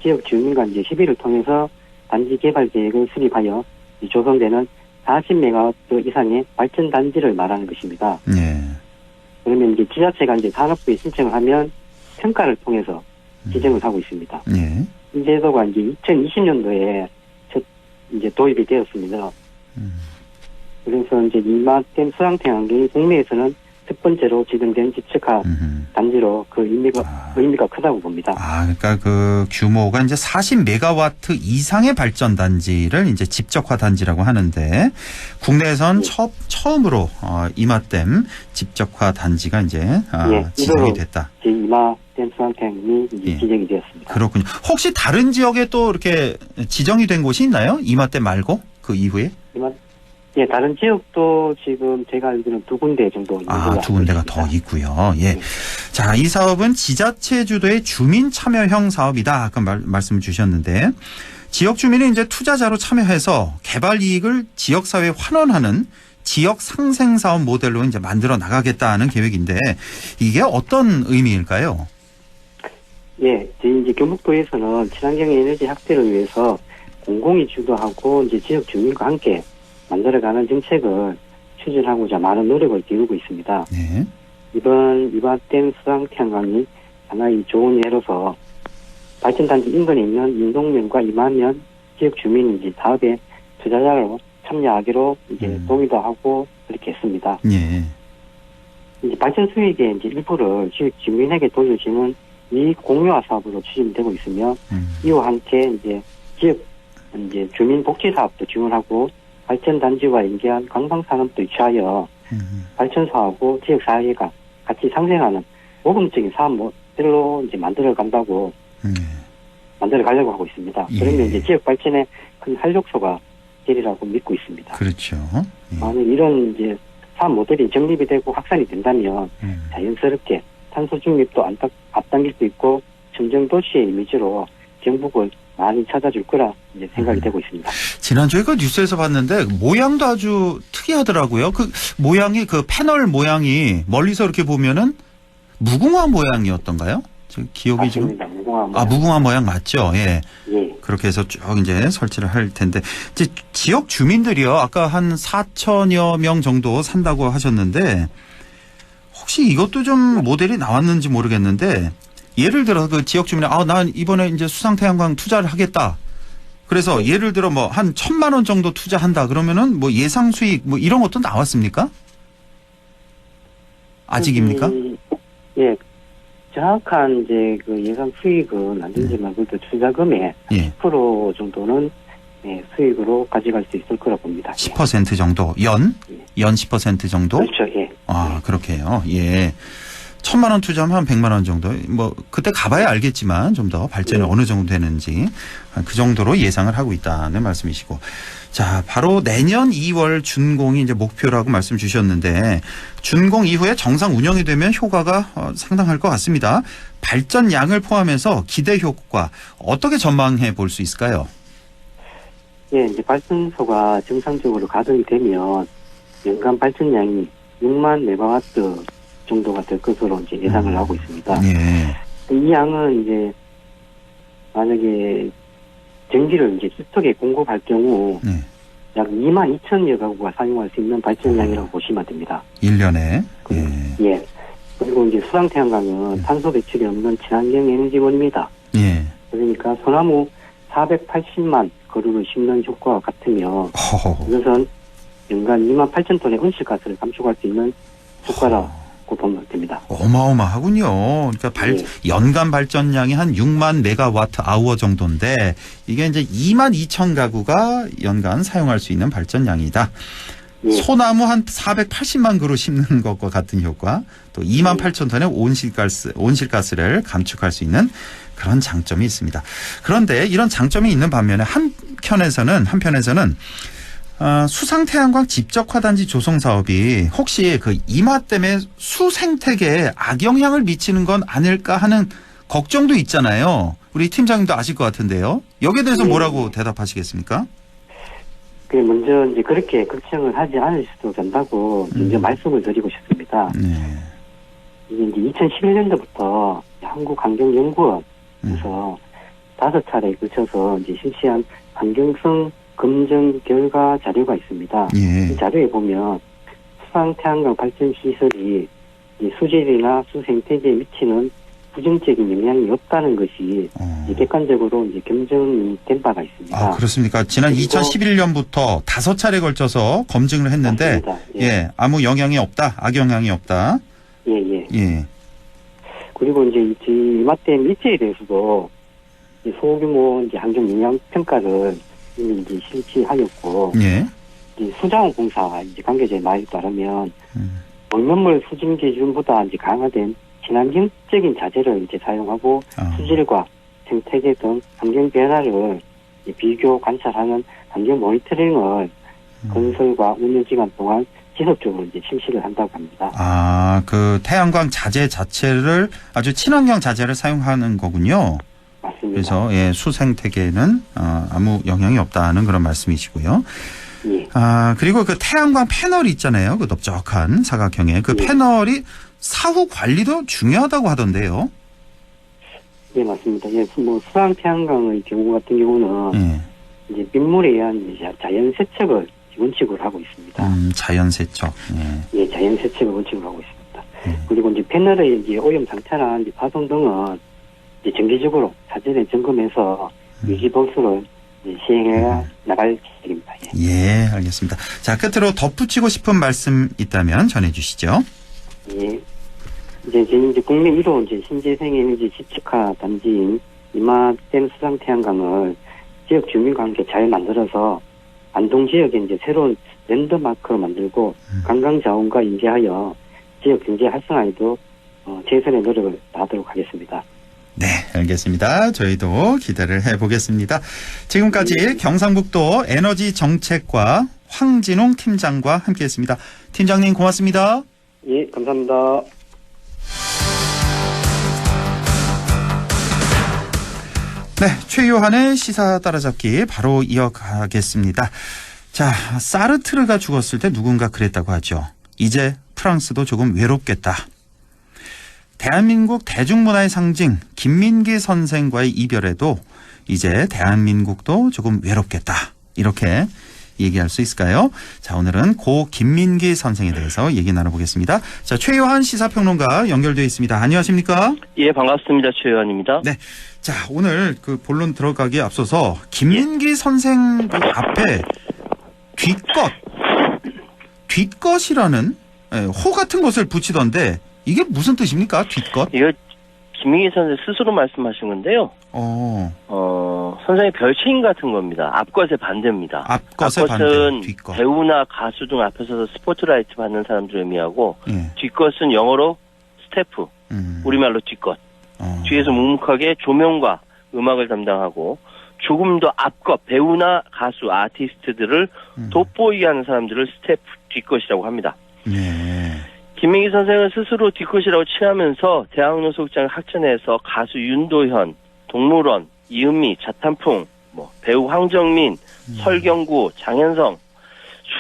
[SPEAKER 14] 지역 주민과 이제 협의를 통해서 단지 개발 계획을 수립하여 조성되는 40메가와트 이상의 발전 단지를 말하는 것입니다.
[SPEAKER 2] 네.
[SPEAKER 14] 그러면 이제 지자체가 이제 산업부에 신청을 하면 평가를 통해서 지정을 하고 있습니다.
[SPEAKER 2] 네.
[SPEAKER 14] 이 제도가 이제 2020년도에 첫 이제 도입이 되었습니다. 그래서 이제 이마댐 수상태양광이 국내에서는 첫 번째로 지정된 집적화 단지로 그 의미가 크다고 봅니다.
[SPEAKER 2] 그러니까 그 규모가 이제 40메가와트 이상의 발전 단지를 이제 집적화 단지라고 하는데 국내에선 처음으로 이마댐 집적화 단지가 이제 지정이 됐다.
[SPEAKER 14] 이마댐 이마댐 수상태양이 이제 지정이 되었습니다.
[SPEAKER 2] 그렇군요. 혹시 다른 지역에 또 이렇게 지정이 된 곳이 있나요? 이마댐 말고 그 이후에?
[SPEAKER 14] 예, 다른 지역도 지금 제가 알기로는 2군데 정도 있는 걸로 알고
[SPEAKER 2] 2군데가 더 있고요. 예.
[SPEAKER 14] 네.
[SPEAKER 2] 자, 이 사업은 지자체 주도의 주민 참여형 사업이다. 아까 말씀 주셨는데 지역 주민이 이제 투자자로 참여해서 개발 이익을 지역 사회에 환원하는 지역 상생 사업 모델로 이제 만들어 나가겠다는 계획인데 이게 어떤 의미일까요?
[SPEAKER 14] 예, 이제 경북도에서는 친환경 에너지 확대를 위해서 공공이 주도하고 이제 지역 주민과 함께 만들어가는 정책을 추진하고자 많은 노력을 기울이고 있습니다.
[SPEAKER 2] 네.
[SPEAKER 14] 이번 이마댐 수상태양광이 하나의 좋은 예로서 발전단지 인근에 있는 인동면과 이마면 지역 주민이 이제 사업에 투자자로 참여하기로 이제 동의도 하고 그렇게 했습니다.
[SPEAKER 2] 예.
[SPEAKER 14] 이제 발전 수익의 이제 일부를 지역 주민에게 돌려주는 이 공유화 사업으로 추진되고 있으며 이와 함께 이제 지역 이제 주민 복지 사업도 지원하고 발전 단지와 연계한 관광 산업도 유치하여 발전소하고 지역 사회가 같이 상생하는 모범적인 사업 모델로 이제 만들어 간다고 만들어 가려고 하고 있습니다.
[SPEAKER 2] 예.
[SPEAKER 14] 그러면 이제 지역 발전에 큰 활력소가 되리라고 믿고 있습니다.
[SPEAKER 2] 그렇죠.
[SPEAKER 14] 만약 이런 이제 사업 모델이 정립이 되고 확산이 된다면 자연스럽게 탄소 중립도 앞당길 수 있고 청정 도시의 이미지로 경북을 많이 찾아줄 거라 이제 생각이 되고 있습니다.
[SPEAKER 2] 지난주에 그 뉴스에서 봤는데 모양도 아주 특이하더라고요. 그 모양이 그 패널 모양이 멀리서 이렇게 보면은 무궁화 모양이었던가요? 저 기억이
[SPEAKER 14] 맞습니다.
[SPEAKER 2] 지금
[SPEAKER 14] 무궁화 모양.
[SPEAKER 2] 무궁화 모양 맞죠? 예.
[SPEAKER 14] 예.
[SPEAKER 2] 그렇게 해서 쭉 이제 설치를 할 텐데 이제 지역 주민들이요. 아까 한 4천여 명 정도 산다고 하셨는데 혹시 이것도 좀 모델이 나왔는지 모르겠는데 예를 들어 그 지역 주민이 난 이번에 이제 수상태양광 투자를 하겠다. 그래서 예를 들어 뭐 한 1,000만 원 정도 투자한다. 그러면은 뭐 예상 수익 뭐 이런 것도 나왔습니까? 아직입니까?
[SPEAKER 14] 예. 정확한 이제 그 예상 수익은 안 되지만 그래도 투자금의 10% 정도는 수익으로 가져갈 수 있을 거라 봅니다.
[SPEAKER 2] 10% 정도 연 10% 정도?
[SPEAKER 14] 그렇죠. 예.
[SPEAKER 2] 그렇게 해요. 예. 1,000만 원 투자하면 한 100만 원 정도. 뭐 그때 가봐야 알겠지만 좀 더 발전이 어느 정도 되는지 그 정도로 예상을 하고 있다는 말씀이시고. 자, 바로 내년 2월 준공이 이제 목표라고 말씀 주셨는데 준공 이후에 정상 운영이 되면 효과가 상당할 것 같습니다. 발전량을 포함해서 기대 효과 어떻게 전망해 볼 수 있을까요?
[SPEAKER 14] 예, 이제 발전소가 정상적으로 가동이 되면 연간 발전량이 6만 메가와트 정도가 될 것으로 이제 예상을 하고 있습니다.
[SPEAKER 2] 예.
[SPEAKER 14] 이 양은 이제 만약에 전기를 이제 수척에 공급할 경우 약 2만 2천여 가구가 사용할 수 있는 발전량이라고 보시면 됩니다.
[SPEAKER 2] 1년에.
[SPEAKER 14] 예. 그리고 이제 수상태양광은 탄소 배출이 없는 친환경 에너지원입니다.
[SPEAKER 2] 예.
[SPEAKER 14] 그러니까 소나무 480만 그루를 심는 효과와 같으며 이것은 연간 2만 8천 톤의 온실가스를 감축할 수 있는 효과라고 보면 됩니다.
[SPEAKER 2] 어마어마하군요. 그러니까 연간 발전량이 한 6만 메가와트 아워 정도인데 이게 이제 2만 2천 가구가 연간 사용할 수 있는 발전량이다.
[SPEAKER 14] 예.
[SPEAKER 2] 소나무 한 480만 그루 심는 것과 같은 효과, 또 2만 8천 톤의 온실가스를 감축할 수 있는 그런 장점이 있습니다. 그런데 이런 장점이 있는 반면에 한편에서는 수상태양광 집적화단지 조성 사업이 혹시 그 이마댐의 수생태계에 악영향을 미치는 건 아닐까 하는 걱정도 있잖아요. 우리 팀장님도 아실 것 같은데요. 여기에 대해서 뭐라고 대답하시겠습니까?
[SPEAKER 14] 먼저 이제 그렇게 걱정을 하지 않으셔도 된다고 이제 말씀을 드리고 싶습니다. 이게 이제 2011년도부터 한국환경연구원에서 5차례에 걸쳐서 이제 실시한 환경성 검증 결과 자료가 있습니다. 이 자료에 보면 수상태양광 발전 시설이 수질이나 수생태계에 미치는 부정적인 영향이 없다는 것이 객관적으로 이제 검증이 된 바가 있습니다.
[SPEAKER 2] 그렇습니까? 지난 2011년부터 5차례 걸쳐서 검증을 했는데 아무 영향이 없다, 악영향이 없다.
[SPEAKER 14] 예. 그리고 이제 이마댐 입지에 대해서도 소규모 이제 환경 영향 평가를 이제 실시하였고, 수자원 공사 이제 관계자의 말에 따르면 농면물 수증 기준보다 이제 강화된 친환경적인 자재를 이제 사용하고 수질과 생태계 등 환경 변화를 이제 비교 관찰하는 환경 모니터링을 건설과 운영 기간 동안 지속적으로 이제 실시를 한다고 합니다.
[SPEAKER 2] 아, 그 태양광 자재 자체를 아주 친환경 자재를 사용하는 거군요.
[SPEAKER 14] 맞습니다.
[SPEAKER 2] 그래서 예, 수생태계에는 아무 영향이 없다는 그런 말씀이시고요.
[SPEAKER 14] 예.
[SPEAKER 2] 아, 그리고 그 태양광 패널이 있잖아요. 그 넓적한 사각형의 그
[SPEAKER 14] 예.
[SPEAKER 2] 패널이 사후 관리도 중요하다고 하던데요.
[SPEAKER 14] 예, 맞습니다. 예, 뭐 수상 태양광의 경우 같은 경우는
[SPEAKER 2] 예.
[SPEAKER 14] 이제 민물에 의한 이제 자연 세척을 원칙으로 하고 있습니다.
[SPEAKER 2] 자연 세척. 예.
[SPEAKER 14] 예, 자연 세척을 원칙으로 하고 있습니다. 그리고 이제 패널의 이제 오염 상태나 이제 파손 등은 이제 정기적으로 사전에 점검해서 위기 보수를 이제 시행해 나갈 계획입니다.
[SPEAKER 2] 예, 알겠습니다. 자, 끝으로 덧붙이고 싶은 말씀 있다면 전해주시죠.
[SPEAKER 14] 예. 이제 국내 1호 이제 신재생 에너지 지측화 단지인 이마댐 수상 태양광을 지역 주민과 함께 잘 만들어서 안동 지역에 이제 새로운 랜드마크를 만들고 관광 자원과 인계하여 지역 경제 활성화에도 최선의 노력을 다하도록 하겠습니다.
[SPEAKER 2] 네, 알겠습니다. 저희도 기대를 해보겠습니다. 지금까지 경상북도 에너지 정책과 황진홍 팀장과 함께했습니다. 팀장님 고맙습니다.
[SPEAKER 14] 예, 감사합니다.
[SPEAKER 2] 네, 최요한의 시사 따라잡기 바로 이어가겠습니다. 자, 사르트르가 죽었을 때 누군가 그랬다고 하죠. 이제 프랑스도 조금 외롭겠다. 대한민국 대중문화의 상징 김민기 선생과의 이별에도 이제 대한민국도 조금 외롭겠다. 이렇게 얘기할 수 있을까요? 자, 오늘은 고 김민기 선생에 대해서 얘기 나눠보겠습니다. 자, 최요한 시사평론가 연결되어 있습니다. 안녕하십니까?
[SPEAKER 15] 예, 반갑습니다. 최요한입니다.
[SPEAKER 2] 네. 자, 오늘 그 본론 들어가기에 앞서서 김민기 선생 그 앞에 뒷것이라는 호 같은 것을 붙이던데 이게 무슨 뜻입니까? 뒷것?
[SPEAKER 15] 이거 김민기 선생 스스로 말씀하신 건데요. 선생의 별칭 같은 겁니다. 앞것의 반대입니다.
[SPEAKER 2] 앞것은
[SPEAKER 15] 뒷것. 배우나 가수 등 앞에 서서 스포트라이트 받는 사람들을 의미하고 뒷것은 영어로 스태프, 우리말로 뒷것. 뒤에서 묵묵하게 조명과 음악을 담당하고 조금 더 앞것, 배우나 가수, 아티스트들을 돋보이게 하는 사람들을 스태프, 뒷것이라고 합니다. 김민기 선생은 스스로 뒷것이라고 칭하면서 대학로 소극장 학전에서 가수 윤도현, 동물원, 이은미, 자탄풍, 배우 황정민, 설경구, 장현성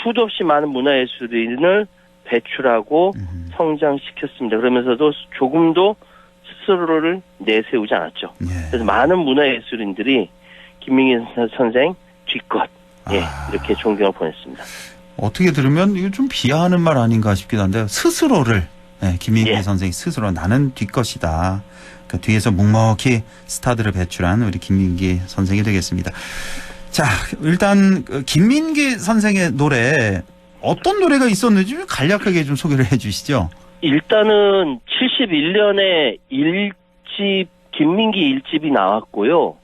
[SPEAKER 15] 수도 없이 많은 문화예술인을 배출하고 성장시켰습니다. 그러면서도 조금도 스스로를 내세우지 않았죠. 그래서 많은 문화예술인들이 김민기 선생 뒷것 이렇게 존경을 보냈습니다.
[SPEAKER 2] 어떻게 들으면 이거 좀 비하하는 말 아닌가 싶기도 한데 스스로를 김민기 선생이 스스로 나는 뒷것이다. 그러니까 뒤에서 묵묵히 스타들을 배출한 우리 김민기 선생이 되겠습니다. 자, 일단 김민기 선생의 노래 어떤 노래가 있었는지 간략하게 좀 소개를 해 주시죠.
[SPEAKER 15] 일단은 71년에 김민기 1집이 나왔고요.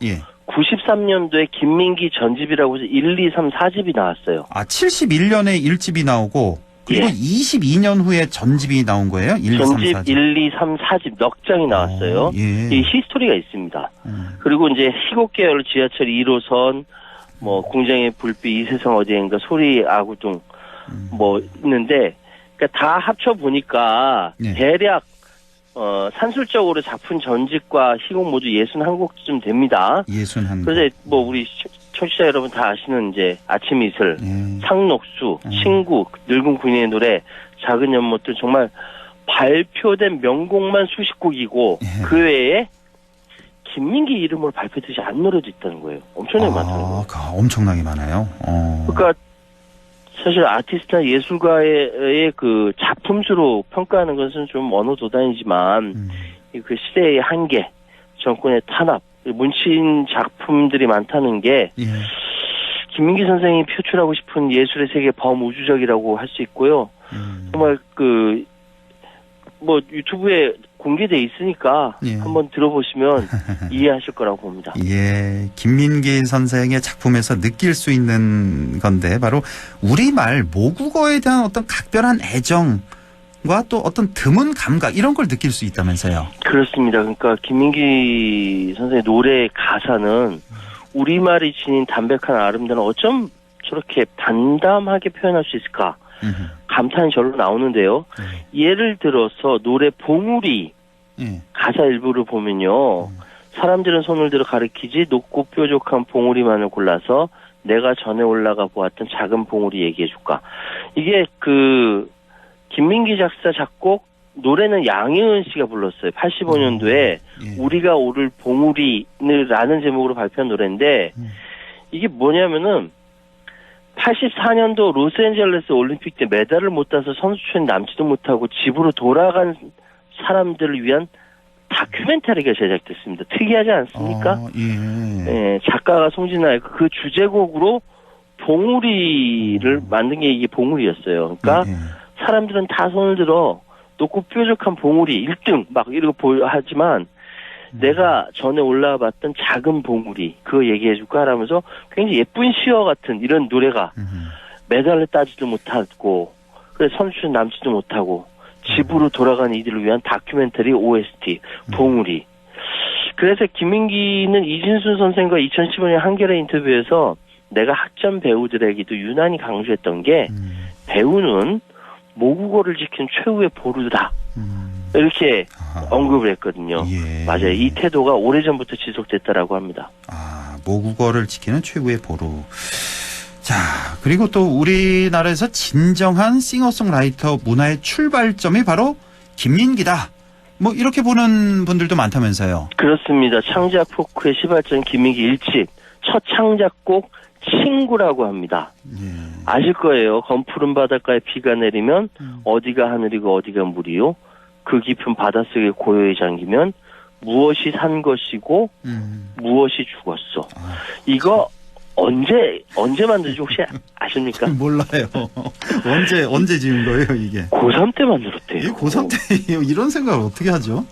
[SPEAKER 15] 93년도에 김민기 전집이라고 해서 1, 2, 3, 4집이 나왔어요.
[SPEAKER 2] 아, 71년에 1집이 나오고 그리고 22년 후에 전집이 나온 거예요? 1, 2, 3, 4집.
[SPEAKER 15] 전집 1, 2, 3, 4집 넉 장이 나왔어요. 이 히스토리가 있습니다. 그리고 이제 희곡계열 지하철 1호선, 궁정의 불빛, 이 세상 어디엔가, 소리 아구둥, 있는데, 그러니까 다 합쳐 보니까 대략 산술적으로 작품 전집과 희곡 모두 61곡쯤 됩니다.
[SPEAKER 2] 61곡.
[SPEAKER 15] 그래서 우리 청취자 여러분 다 아시는 이제 아침 이슬, 상록수, 친구, 늙은 군인의 노래, 작은 연못들 정말 발표된 명곡만 수십 곡이고 그 외에 김민기 이름으로 발표되지 않은 노래도 있다는 거예요. 엄청나게 많다는 거예요.
[SPEAKER 2] 엄청나게 많아요.
[SPEAKER 15] 그러니까 사실 아티스트나 예술가의 그 작품수로 평가하는 것은 좀 어느 도단이지만 그 시대의 한계, 정권의 탄압, 문신 작품들이 많다는 게 김민기 선생이 표출하고 싶은 예술의 세계 범우주적이라고 할 수 있고요. 정말 유튜브에 공개돼 있으니까 한번 들어보시면 이해하실 거라고 봅니다.
[SPEAKER 2] 예, 김민기 선생의 작품에서 느낄 수 있는 건데 바로 우리말 모국어에 대한 어떤 각별한 애정을 또 어떤 드문 감각 이런 걸 느낄 수 있다면서요.
[SPEAKER 15] 그렇습니다. 그러니까 김민기 선생의 노래 가사는 우리말이 지닌 담백한 아름다움을 어쩜 저렇게 담담하게 표현할 수 있을까? 감탄이 절로 나오는데요. 예를 들어서 노래 봉우리 가사 일부를 보면요. 사람들은 손을 들어 가리키지 높고 뾰족한 봉우리만을 골라서 내가 전에 올라가 보았던 작은 봉우리 얘기해줄까. 이게 김민기 작사 작곡 노래는 양희은 씨가 불렀어요. 85년도에 우리가 오를 봉우리라는 제목으로 발표한 노래인데 이게 뭐냐면은 84년도 로스앤젤레스 올림픽 때 메달을 못 따서 선수촌에 남지도 못하고 집으로 돌아간 사람들을 위한 다큐멘터리가 제작됐습니다. 특이하지 않습니까? 네, 작가가 송진아의 그 주제곡으로 봉우리를 만든 게 이게 봉우리였어요. 그러니까 사람들은 다 손을 들어 높고 뾰족한 봉우리 1등 막 이러고 하지만 내가 전에 올라와 봤던 작은 봉우리 그거 얘기해줄까 하면서 굉장히 예쁜 시어 같은 이런 노래가 메달을 따지도 못하고 그래 선수촌 남지도 못하고 집으로 돌아가는 이들을 위한 다큐멘터리 OST 봉우리. 그래서 김민기는 이진순 선생과 2015년 한겨레 인터뷰에서 내가 학점 배우들에게도 유난히 강조했던 게 배우는 모국어를 지키는 최후의 보루다. 이렇게 언급을 했거든요. 맞아요. 이 태도가 오래전부터 지속됐다라고 합니다.
[SPEAKER 2] 모국어를 지키는 최후의 보루. 자, 그리고 또 우리나라에서 진정한 싱어송라이터 문화의 출발점이 바로 김민기다. 뭐 이렇게 보는 분들도 많다면서요.
[SPEAKER 15] 그렇습니다. 창작 포크의 시발점 김민기 1집. 첫 창작곡 친구라고 합니다. 아실 거예요. 검푸른 바닷가에 비가 내리면 어디가 하늘이고 어디가 물이요. 그 깊은 바닷속에 고요히 잠기면 무엇이 산 것이고 무엇이 죽었어. 이거 언제 만들지 혹시 아십니까?
[SPEAKER 2] 몰라요. 언제 지은 거예요, 이게?
[SPEAKER 15] 고3 때 만들었대요.
[SPEAKER 2] 고3 때 이런 생각을 어떻게 하죠?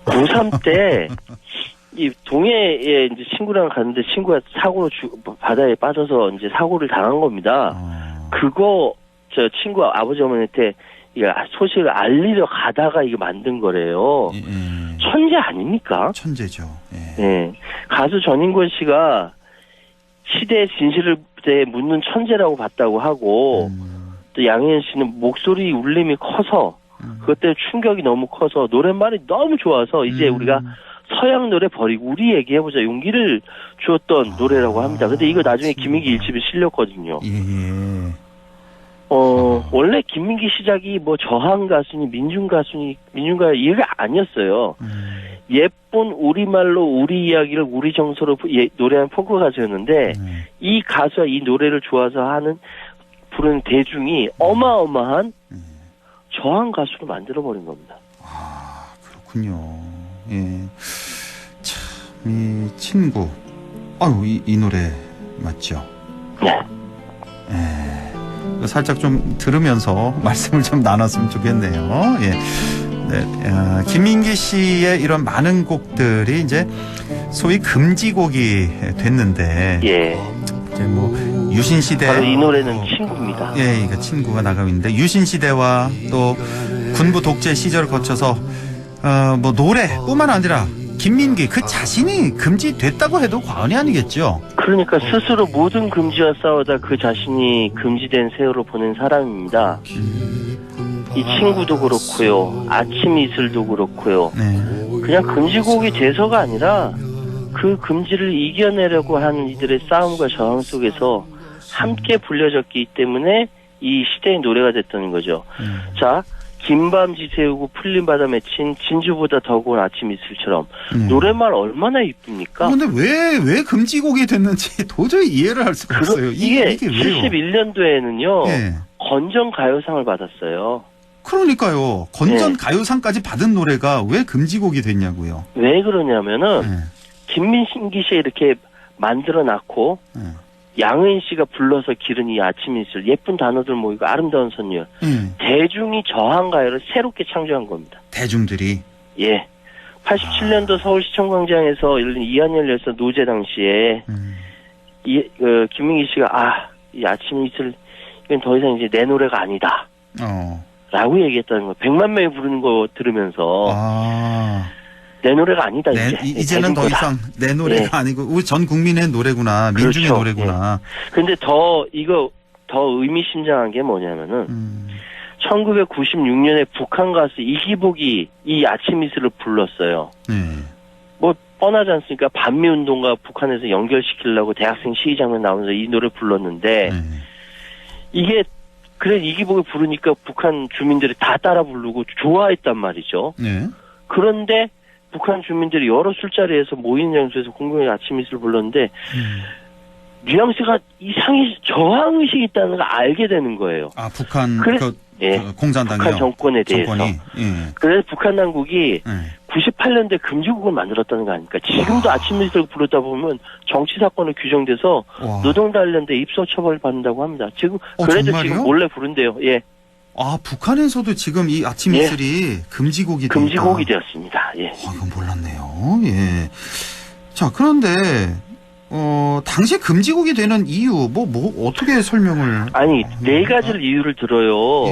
[SPEAKER 15] 고3 때 이 동해에 이제 친구랑 갔는데 친구가 사고로 바다에 빠져서 이제 사고를 당한 겁니다. 그거 저 친구 아버지 어머니한테 이거 소식을 알리려 가다가 이거 만든 거래요. 천재 아닙니까?
[SPEAKER 2] 천재죠.
[SPEAKER 15] 네. 가수 전인권 씨가 시대의 진실을 묻는 천재라고 봤다고 하고 또 양희은 씨는 목소리 울림이 커서 그것 때문에 충격이 너무 커서 노랫말이 너무 좋아서 이제 우리가 서양 노래 버리고 우리 얘기해보자 용기를 주었던 노래라고 합니다. 근데 이거 나중에 김민기 1집에 실렸거든요. 원래 김민기 시작이 뭐 저항 가수니 민중가 이게 아니었어요. 예쁜 우리말로 우리 이야기를 우리 정서로 노래하는 포크 가수였는데 이 가수와 이 노래를 좋아서 부르는 대중이 어마어마한 저항 가수로 만들어버린 겁니다.
[SPEAKER 2] 그렇군요. 예. 참, 이 친구. 이 노래 맞죠?
[SPEAKER 15] 네.
[SPEAKER 2] 살짝 좀 들으면서 말씀을 좀 나눴으면 좋겠네요. 예. 네, 김민기 씨의 이런 많은 곡들이 이제 소위 금지곡이 됐는데, 이제 뭐 유신 시대
[SPEAKER 15] 바로 이 노래는 친구입니다.
[SPEAKER 2] 예, 이거 친구가 나가고 있는데 유신 시대와 또 군부 독재 시절을 거쳐서 뭐 노래뿐만 아니라 김민기 그 자신이 금지됐다고 해도 과언이 아니겠죠.
[SPEAKER 15] 그러니까 스스로 모든 금지와 싸우다 그 자신이 금지된 세월을 보낸 사람입니다. 이 친구도 그렇고요. 아침 이슬도 그렇고요. 그냥 금지곡이 돼서가 아니라 그 금지를 이겨내려고 하는 이들의 싸움과 저항 속에서 함께 불려졌기 때문에 이 시대의 노래가 됐다는 거죠. 자, 긴밤지 세우고 풀린 바다 맺힌 진주보다 더 고운 아침 이슬처럼 노래말 얼마나 이쁩니까?
[SPEAKER 2] 그런데 왜 금지곡이 됐는지 도저히 이해를 할 수가 없어요.
[SPEAKER 15] 이게
[SPEAKER 2] 왜요?
[SPEAKER 15] 71년도에는요. 건전 가요상을 받았어요.
[SPEAKER 2] 그러니까요. 건전 가요상까지 받은 노래가 왜 금지곡이 됐냐고요.
[SPEAKER 15] 왜 그러냐면은 김민기 씨가 이렇게 만들어놨고 양은 씨가 불러서 기른 이 아침 이슬 예쁜 단어들 모이고 아름다운 선율 대중이 저항 가요를 새롭게 창조한 겁니다.
[SPEAKER 2] 대중들이
[SPEAKER 15] 87년도 서울시청 광장에서 열린 이한열에서 노제 당시에 김민기 씨가 이 아침 이슬 이건 더 이상 이제 내 노래가 아니다 라고 얘기했다는 거. 100만 명이 부르는 거 들으면서 내 노래가 아니다.
[SPEAKER 2] 이제는 더 이상 내 노래가 아니고 우리 전 국민의 노래구나. 민중의
[SPEAKER 15] 그렇죠.
[SPEAKER 2] 노래구나.
[SPEAKER 15] 근데 더 의미심장한 게 뭐냐면은 1996년에 북한 가수 이기복이 이 아침 이슬을 불렀어요. 뭐 뻔하지 않습니까? 반미운동과 북한에서 연결시키려고 대학생 시위 장면 나오면서 이 노래 불렀는데 이게 그래 이기복이 부르니까 북한 주민들이 다 따라 부르고 좋아했단 말이죠. 그런데 북한 주민들이 여러 술자리에서 모이는 장소에서 공공의 아침 이슬을 불렀는데 뉘앙스가 이상히 저항의식이 있다는 걸 알게 되는 거예요.
[SPEAKER 2] 아 북한 공산당이요?
[SPEAKER 15] 북한 정권에 대해서. 그래서 북한 당국이 98년대 금지국을 만들었다는 거 아닙니까? 지금도 아침 이슬을 부르다 보면 정치 사건으로 규정돼서 노동자 관련돼 입소 처벌 받는다고 합니다. 지금 그래도
[SPEAKER 2] 정말요?
[SPEAKER 15] 지금 몰래 부른대요. 예.
[SPEAKER 2] 아 북한에서도 지금 이 아침 이슬이 금지곡이
[SPEAKER 15] 되었습니다. 예.
[SPEAKER 2] 이건 몰랐네요. 예. 자 그런데 당시에 금지곡이 되는 이유 뭐 어떻게 설명을?
[SPEAKER 15] 아니 네 가지를 이유를 들어요.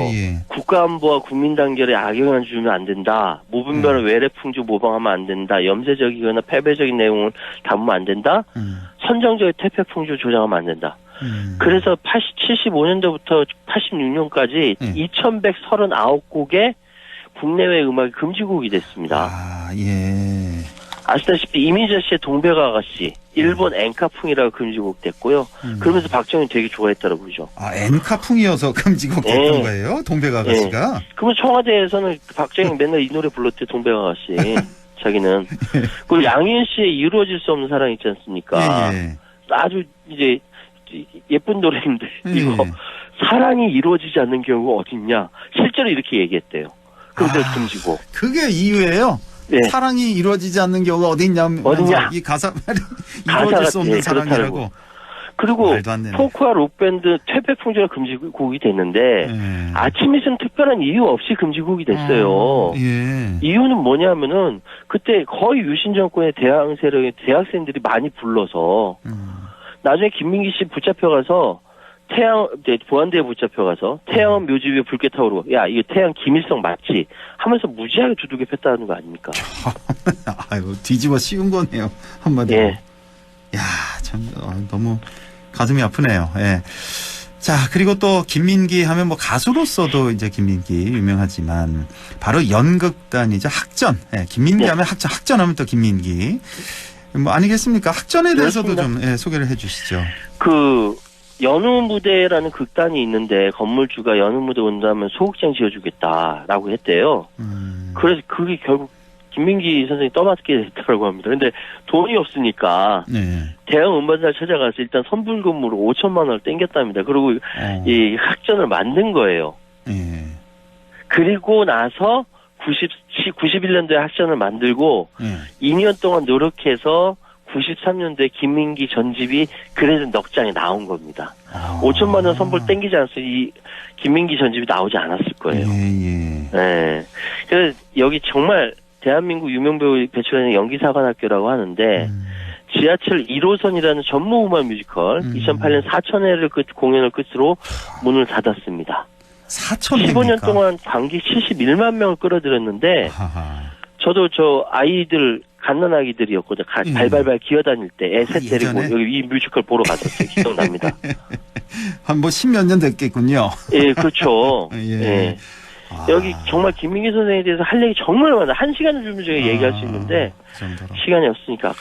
[SPEAKER 15] 국가안보와 국민단결에 악영향을 주면 안 된다. 무분별한 외래풍주 모방하면 안 된다. 염세적이거나 패배적인 내용을 담으면 안 된다. 선정적인 태폐풍주 조장하면 안 된다. 그래서 75년도부터 86년까지 2139곡의 국내외 음악이 금지곡이 됐습니다. 아시다시피 이미자 씨의 동백아 아가씨, 일본 엔카풍이라고 금지곡 됐고요. 그러면서 박정희 되게 좋아했다고 그러죠.
[SPEAKER 2] 아, 엔카풍이어서 금지곡 됐던 거예요? 동백아 아가씨가?
[SPEAKER 15] 그러면 청와대에서는 박정희 맨날 이 노래 불렀대, 동백아 아가씨. 자기는. 그리고 양희은 씨의 이루어질 수 없는 사랑 있지 않습니까? 아주 이제 예쁜 노래인데 이거 사랑이 이루어지지 않는 경우가 어딨냐? 실제로 이렇게 얘기했대요. 그런데 금지곡.
[SPEAKER 2] 그게 이유예요? 사랑이 이루어지지 않는 경우가 어딨냐? 이 가사 말이 이루어질 수 없는 사랑이라고.
[SPEAKER 15] 그리고 포크와 록밴드 퇴폐풍주가 금지곡이 됐는데 아침 이슬은 특별한 이유 없이 금지곡이 됐어요. 이유는 뭐냐면은 그때 거의 유신 정권의 대항 세력의 대학생들이 많이 불러서 나중에 김민기 씨 붙잡혀가서 보안대에 붙잡혀가서 태양은 묘지 위에 붉게 타오르고 야 이거 태양 김일성 맞지? 하면서 무지하게 두들겨 팼다는 거 아닙니까?
[SPEAKER 2] 아유 뒤집어 씌운 거네요 한마디로. 야 참 너무 가슴이 아프네요. 자 그리고 또 김민기 하면 뭐 가수로서도 이제 김민기 유명하지만 바로 연극단이죠 학전. 김민기 하면 학전 하면 또 김민기. 뭐 아니겠습니까? 학전에 대해서도 좀 소개를 해주시죠.
[SPEAKER 15] 연우 무대라는 극단이 있는데 건물주가 연우 무대 온다면 소극장 지어주겠다라고 했대요. 그래서 그게 결국 김민기 선생님이 떠맡게 됐다고 합니다. 근데 돈이 없으니까 대형 음반사를 찾아가서 일단 선불금으로 5천만 원을 땡겼답니다. 그리고 이 학전을 만든 거예요. 그리고 나서 91년도에 학전을 만들고 2년 동안 노력해서 93년도에 김민기 전집이 그래도 넉 장에 나온 겁니다. 5천만 원 선불 땡기지 않았어요. 이 김민기 전집이 나오지 않았을 거예요. 그래서 여기 정말 대한민국 유명 배우 배출하는 연기사관학교라고 하는데 지하철 1호선이라는 전무후무한 뮤지컬 2008년 4천회를 공연을 끝으로 문을 닫았습니다. 15년 동안 관객 71만 명을 끌어들였는데 저도 저 아이들 갓난아기들이었거든요. 발발발 기어다닐 때 애 셋 데리고 여기 이 뮤지컬 보러 갔었어요. 기억납니다.
[SPEAKER 2] 한 뭐 10몇 년 됐겠군요.
[SPEAKER 15] 예, 그렇죠. 여기 정말 김민기 선생에 대해서 할 얘기 정말 많아요. 1시간을 주면 제가 얘기할 수 있는데 시간이 없으니까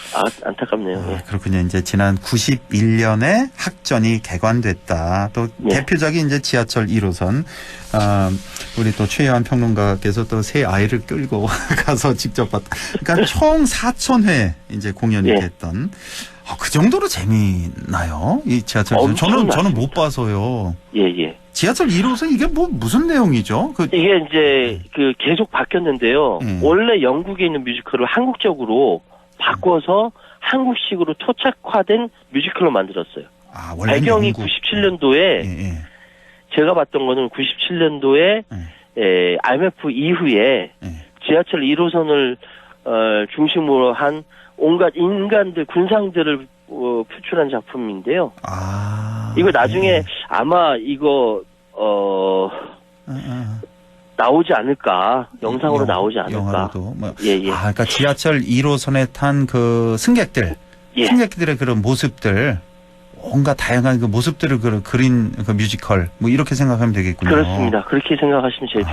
[SPEAKER 15] 안타깝네요.
[SPEAKER 2] 그렇군요. 이제 지난 91년에 학전이 개관됐다. 또 대표작이 이제 지하철 1호선. 우리 또 최여한 평론가께서 또 새 아이를 끌고 가서 직접 봤다. 그러니까 총 4,000회 이제 공연이 됐던. 그 정도로 재미나요? 이 지하철. 저는 못 봐서요. 지하철 1호선 이게 뭐 무슨 내용이죠?
[SPEAKER 15] 이게 이제 계속 바뀌었는데요. 원래 영국에 있는 뮤지컬을 한국적으로 바꿔서 한국식으로 토착화된 뮤지컬로 만들었어요. 배경이 97년도에 제가 봤던 거는 97년도에 IMF 이후에 지하철 1호선을 중심으로 한 온갖 인간들, 군상들을 표출한 작품인데요. 이거 나중에 아마 이거 나오지 않을까, 영상으로 나오지 않을까.
[SPEAKER 2] 영화로도 뭐.
[SPEAKER 15] 예.
[SPEAKER 2] 그러니까 지하철 1호선에 탄 그 승객들, 승객들의 그런 모습들, 온갖 다양한 그 모습들을 그린 그 뮤지컬, 뭐 이렇게 생각하면 되겠군요.
[SPEAKER 15] 그렇습니다. 그렇게 생각하시면 제일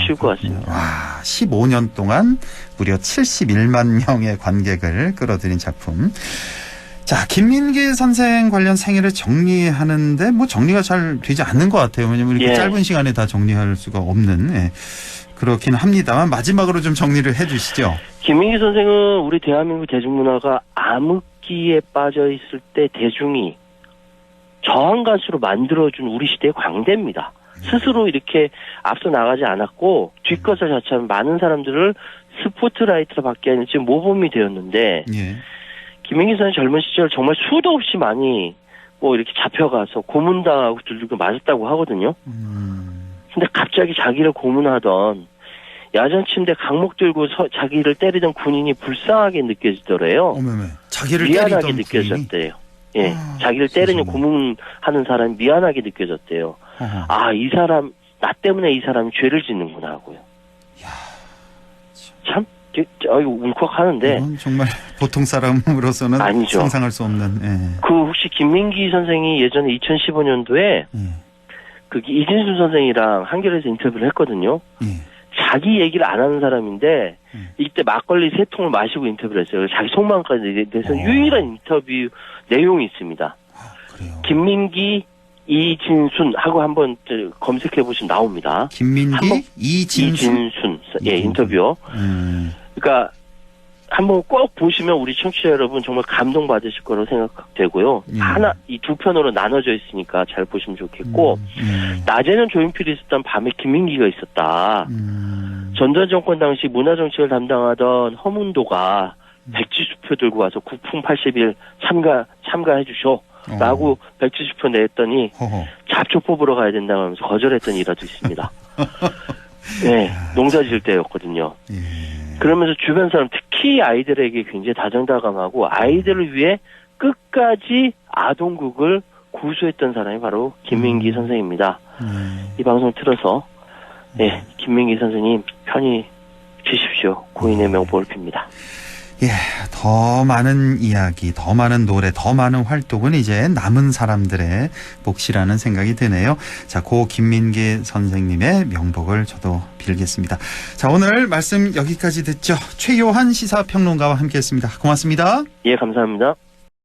[SPEAKER 15] 쉬울 것 같습니다.
[SPEAKER 2] 와, 15년 동안 무려 71만 명의 관객을 끌어들인 작품. 자, 김민기 선생 관련 생애를 정리하는데 뭐 정리가 잘 되지 않는 것 같아요. 왜냐면 이렇게 짧은 시간에 다 정리할 수가 없는, 그렇긴 합니다만 마지막으로 좀 정리를 해 주시죠.
[SPEAKER 15] 김민기 선생은 우리 대한민국 대중문화가 암흑기에 빠져 있을 때 대중이 저항 가수로 만들어준 우리 시대의 광대입니다. 스스로 이렇게 앞서 나가지 않았고 뒷것을 자처한 많은 사람들을 스포트라이트로 받게 하는 지금 모범이 되었는데 김민기 선생 젊은 시절 정말 수도 없이 많이 뭐 이렇게 잡혀가서 고문당하고 들고 맞았다고 하거든요. 근데 갑자기 자기를 고문하던 야전 침대 강목 들고 자기를 때리던 군인이 불쌍하게 느껴지더래요.
[SPEAKER 2] 자기를
[SPEAKER 15] 미안하게
[SPEAKER 2] 때리던
[SPEAKER 15] 느껴졌대요. 예, 자기를 때리는 고문하는 사람이 미안하게 느껴졌대요. 아, 이 사람 나 때문에 이 사람이 죄를 짓는구나 하고요. 참, 이거 울컥하는데.
[SPEAKER 2] 이건 정말 보통 사람으로서는
[SPEAKER 15] 아니죠.
[SPEAKER 2] 상상할 수 없는.
[SPEAKER 15] 그 혹시 김민기 선생이 예전에 2015년도에 그 이진순 선생이랑 한겨레에서 인터뷰를 했거든요. 자기 얘기를 안 하는 사람인데 이때 막걸리 3통을 마시고 인터뷰를 했어요. 자기 속마음까지 내서 유일한 인터뷰 내용이 있습니다. 김민기, 이진순 하고 한번 검색해 보시면 나옵니다.
[SPEAKER 2] 김민기, 이진순.
[SPEAKER 15] 인터뷰. 그러니까 한번 꼭 보시면 우리 청취자 여러분 정말 감동받으실 거라고 생각되고요. 이 두 편으로 나눠져 있으니까 잘 보시면 좋겠고, 낮에는 조용필이 있었던 밤에 김민기가 있었다. 전두환 정권 당시 문화정책을 담당하던 허문도가 백지수표 들고 와서 국풍 80일 참가해 주쇼. 라고 백지수표 냈더니 잡초 뽑으러 가야 된다고 하면서 거절했던 일화도 있습니다. 네, 농사 지을 때였거든요. 그러면서 주변 사람, 특히 아이들에게 굉장히 다정다감하고 아이들을 위해 끝까지 아동극을 구수했던 사람이 바로 김민기 선생입니다. 이 방송 틀어서 김민기 선생님 편히 드십시오. 고인의 명복을 빕니다.
[SPEAKER 2] 더 많은 이야기, 더 많은 노래, 더 많은 활동은 이제 남은 사람들의 몫이라는 생각이 드네요. 자, 고 김민기 선생님의 명복을 저도 빌겠습니다. 자, 오늘 말씀 여기까지 듣죠. 최요한 시사평론가와 함께했습니다. 고맙습니다.
[SPEAKER 15] 예, 감사합니다.